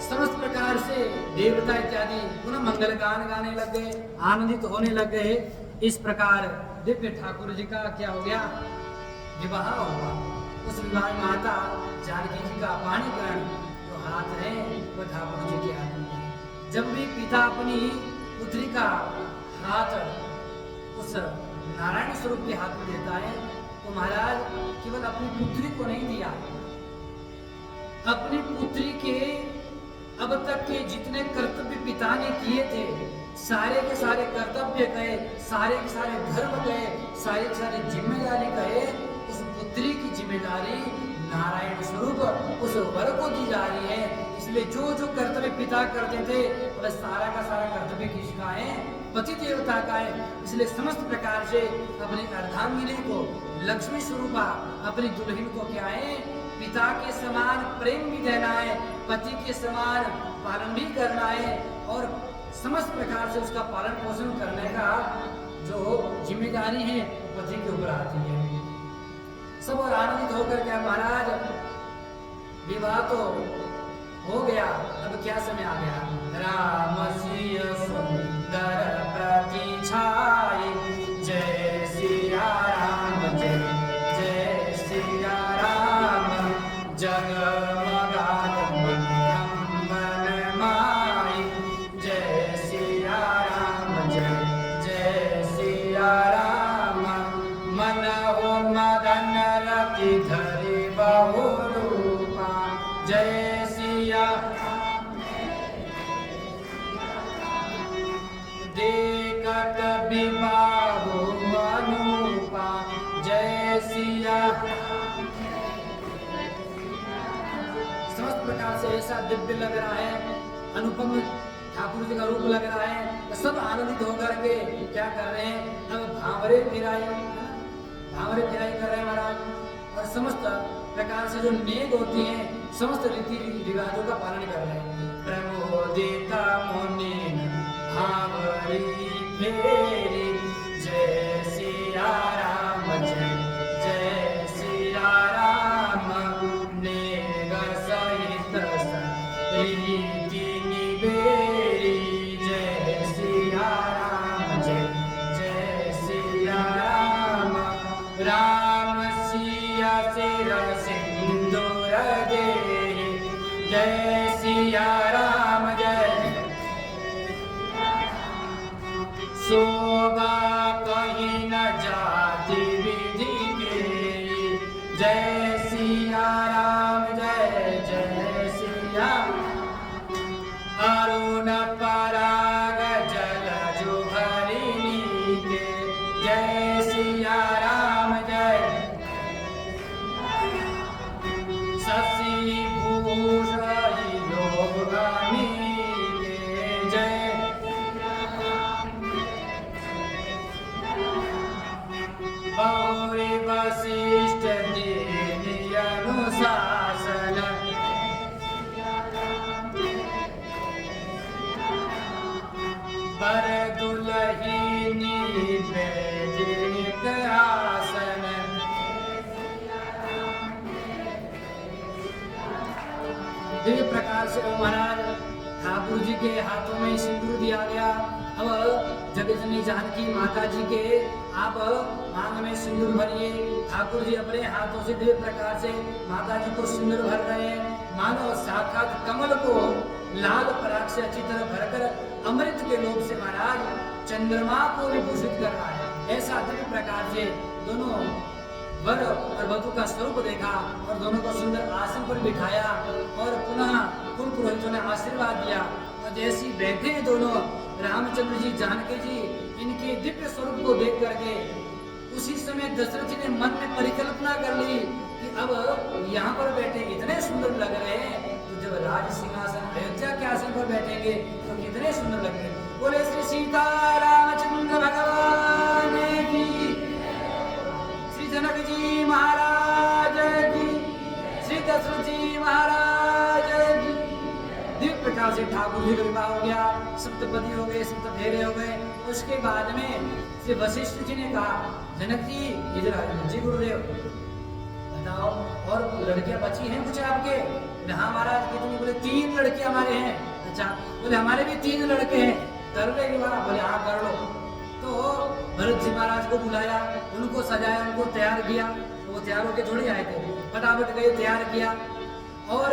समस्त प्रकार से देवता इत्यादि पुनः मंगल गान गाने लग गए, आनंदित होने लग गए। इस प्रकार दिव्य ठाकुर जी का क्या हो गया? विवाह हुआ। उस विवाह में माता जानकी जी का पाणी ग्रहण जो हाथ है वो ठाकुर जी के हाथ में। जब भी पिता अपनी पुत्री का हाथ उस नारायण स्वरूप के हाथ में देता है तो महाराज केवल अपनी पुत्री को नहीं दिया, अपनी पुत्री के अब तक के जितने कर्तव्य पिता ने किए थे सारे के सारे कर्तव्य गए, सारे के सारे धर्म गए, सारी के सारी जिम्मेदारी गए। उस पुत्री की जिम्मेदारी नारायण स्वरूप उस वर को दी जा रही है। इसलिए जो जो कर्तव्य पिता करते थे वह सारा का सारा कर्तव्य किसका है? पति देवता का है। इसलिए समस्त प्रकार से अपनी अर्धांगिनी को लक्ष्मी स्वरूपा अपनी दुल्हन को क्या है? पिता के समान प्रेम भी देना है, पति के समान पालन भी करना है, और समस्त प्रकार से उसका पालन पोषण करने का जो जिम्मेदारी है पति के ऊपर आती है। सब और आनंदित होकर क्या महाराज विवाह तो हो गया, अब क्या समय आ गया? राम सिय सुंदर प्रतीक्षाय, जय सिया राम जय जय सिया राम, जगमगात मध्यम मन माय, जय सिया राम जय जय सिया राम, मन हो मदन रति धरि बहु रूपा, जय सिया देखत विवाहो अनुपा, जय सिया। समस्त प्रकार से ऐसा दिव्य लग रहा है, अनुपम ठाकुर जी का रूप लग रहा है। तो सब आनंदित होकर के क्या कर रहे हैं? अब भांवरे फिराई कर रहे हैं महाराज, और समस्त प्रकार से जो नेक होती हैं समस्त रीति रिवाजों का पालन कर रहे हैं। प्रमोदिता मुनि भांवरी फेरी, जय सिया राम जय जय सिया राम, नेग सहित रीति निबेरी, जय सिया राम जय जय सिया राम, राम सिया सिर सिंदूर देहि, जय सिया राम जय। शोभा कहीं न जाति विधि के, जय सिया राम जय जय सिया। अरुण पराग जल जो भरिणी के, जय सिया राम जय। शशि भूषण लोगानी के, जय। बहुरी वशिष्ठ दीनि अनुशासन, वर दुलहिनी वैदिक आसन, दिव्य प्रकार से महाराज ठाकुर जी के हाथों में सिंदूर दिया गया। अब जगजननी जानकी माता जी के आप मांग में सिंदूर भरिए। ठाकुर जी अपने हाथों से दिव्य प्रकार से माता जी को सिंदूर भर रहे हैं। मानो साक्षात कमल को लाल पराग से अच्छी तरह भरकर अमृत के लोभ से महाराज चंद्रमा को विभूषित कर रहा है। ऐसा दिव्य प्रकार से दोनों वर और वधू का स्वरूप देखा और दोनों को सुंदर आसन पर बिठाया और पुनः कुल पुरोहितों ने आशीर्वाद दिया। और जैसे बैठे हैं दोनों, रामचंद्र जी जानकी जी इनके दिव्य स्वरूप को देख करके उसी समय दशरथ जी ने मन में परिकल्पना कर ली कि अब यहाँ पर बैठे इतने सुंदर लग रहे हैं, तो जब राज सिंहासन अयोध्या के आसन पर बैठेंगे तो कितने सुंदर लगेंगे। बोले श्री सीता रामचंद्र भगवान की, श्री जनक जी महाराज की, श्री दशरथ जी महाराज की। दिव्य प्रकार से ठाकुर जी का विवाह हो गया, सप्तपदी हो गए, सप्तफेरे हो गए। उसके बाद में श्री वशिष्ठ जी ने कहा, जनक जी इधर आ जी गुरुदेव, बताओ और लड़कियां बची हैं कुछ आपके? हाँ महाराज कितनी? बोले 3 लड़कियां हमारे हैं। अच्छा, बोले हमारे भी 3 लड़के हैं, कर ले विवाह? बोले हाँ कर लो। तो भरत जी महाराज को बुलाया, उनको सजाया, उनको तैयार किया। वो तैयार होके थोड़ी आए थे, फटाफट गए तैयार किया। और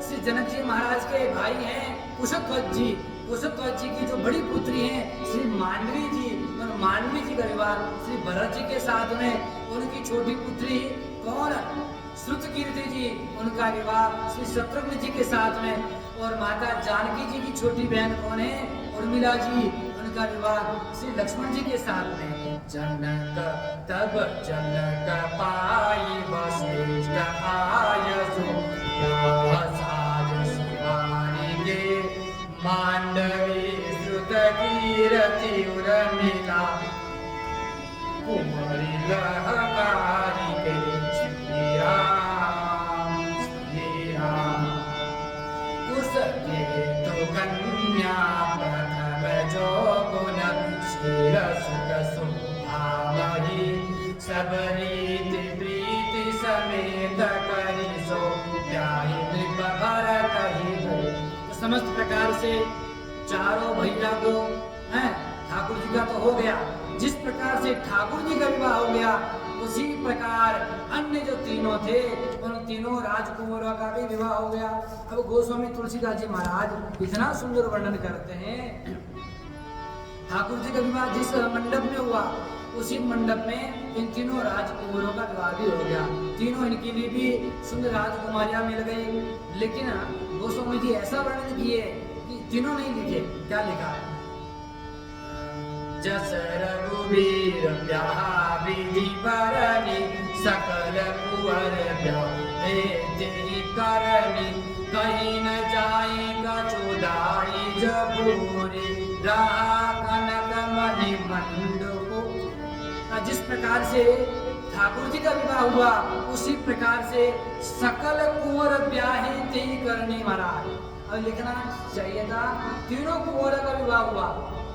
श्री जनक जी महाराज के भाई हैं कुशध्वज जी, कुशध्वज जी की जो बड़ी पुत्री हैं श्री मांडवी जी, और मांडवी जी का विवाह श्री भरत जी के साथ में। उनकी छोटी पुत्री कौन? श्रुतकीर्ति जी, उनका विवाह श्री शत्रुघ्न जी के साथ में। और माता जानकी जी की छोटी बहन कौन है? उर्मिला जी, उनका विवाह श्री लक्ष्मण जी के साथ में। जनक तब जनक पाई वशिष्ठ आयसु, मांडवी श्रुतकीर्ति उर्मिला, कुमारी लहकारी के श्री राम श्री राम। कुश के तो कन्या प्रथम जो गुण, शील सुख सुभामहि, सब रीति प्रीति समेत करि सो, ब्याहि नृप भरत ही गो। समस्त प्रकार से चारों भैया को ठाकुर जी का तो हो गया। जिस प्रकार से ठाकुर जी का विवाह हो गया, उसी प्रकार अन्य जो तीनों थे उन तीनों राजकुमारों का भी विवाह हो गया। अब गोस्वामी तुलसीदास जी महाराज इतना सुंदर वर्णन करते हैं, ठाकुर जी का विवाह जिस मंडप में हुआ उसी मंडप में इन तीनों राजकुमारों का विवाह भी हो गया। तीनों इनके लिए भी सुंदर राजकुमारियां मिल गई। लेकिन गोस्वामी जी ऐसा वर्णन किए कि तीनों नहीं लिखे। क्या लिखा? जस रघुवीर ब्याह विधि बरनी, सकल कुंवर ब्याहे तेरी करनी, कहीं न जाए कछुदाई जबूरी, रहा कनक मणि मंडको। जिस प्रकार से ठाकुर जी का विवाह हुआ उसी प्रकार से सकल कुंवर ब्याहे तेरी करनी महाराज। अब लिखना चाहिए था तीनों कुंवर का विवाह हुआ,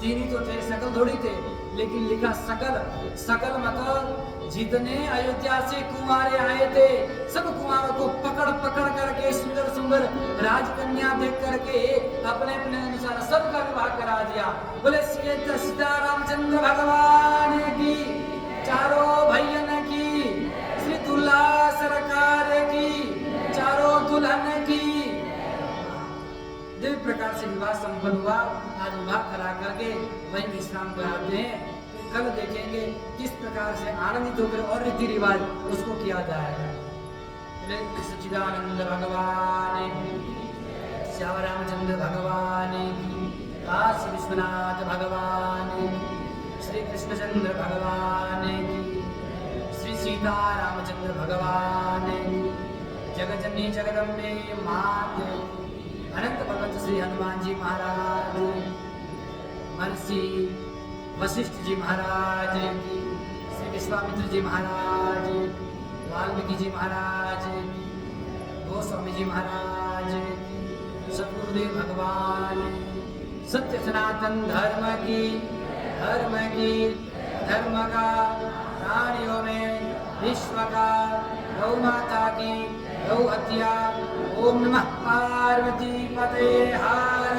3 ही तो थे, सकल थोड़ी थे। लेकिन लिखा सकल। सकल मतलब जितने अयोध्या से कुंवारे आए थे सब कुंवारों को पकड़ पकड़ करके सुंदर सुंदर राजकन्या देख करके अपने अपने अनुसार सबका विवाह करा दिया। बोले सीता रामचंद्र भगवान की, चारों भैयन की, श्री दुल्हा सरकार की, चारों दुल्हन की। दिव्य प्रकार से विवाह संपन्न हुआ। आज विवाह करा करके वही विश्राम कराते हैं। कल देखेंगे किस प्रकार से आनंदित होकर और रीति रिवाज उसको किया जाएगा। सच्चिदानंद भगवान, श्याम रामचंद्र भगवान, काशी विश्वनाथ भगवान, श्री कृष्णचंद्र भगवान, श्री सीता रामचंद्र भगवान, जगजननी जगदम्बे मात, अनंत भगवत श्री हनुमान जी महाराज, महर्षि वशिष्ठ जी महाराज, श्री विश्वामित्र जी महाराज, वाल्मीकि जी महाराज, गोस्वामी जी महाराज, सतगुरुदेव भगवान, सत्य सनातन धर्म की, धर्म का, प्राणियों में विश्व का, गौ माता की, गौ हत्या। ओम नमः पार्वती पते हर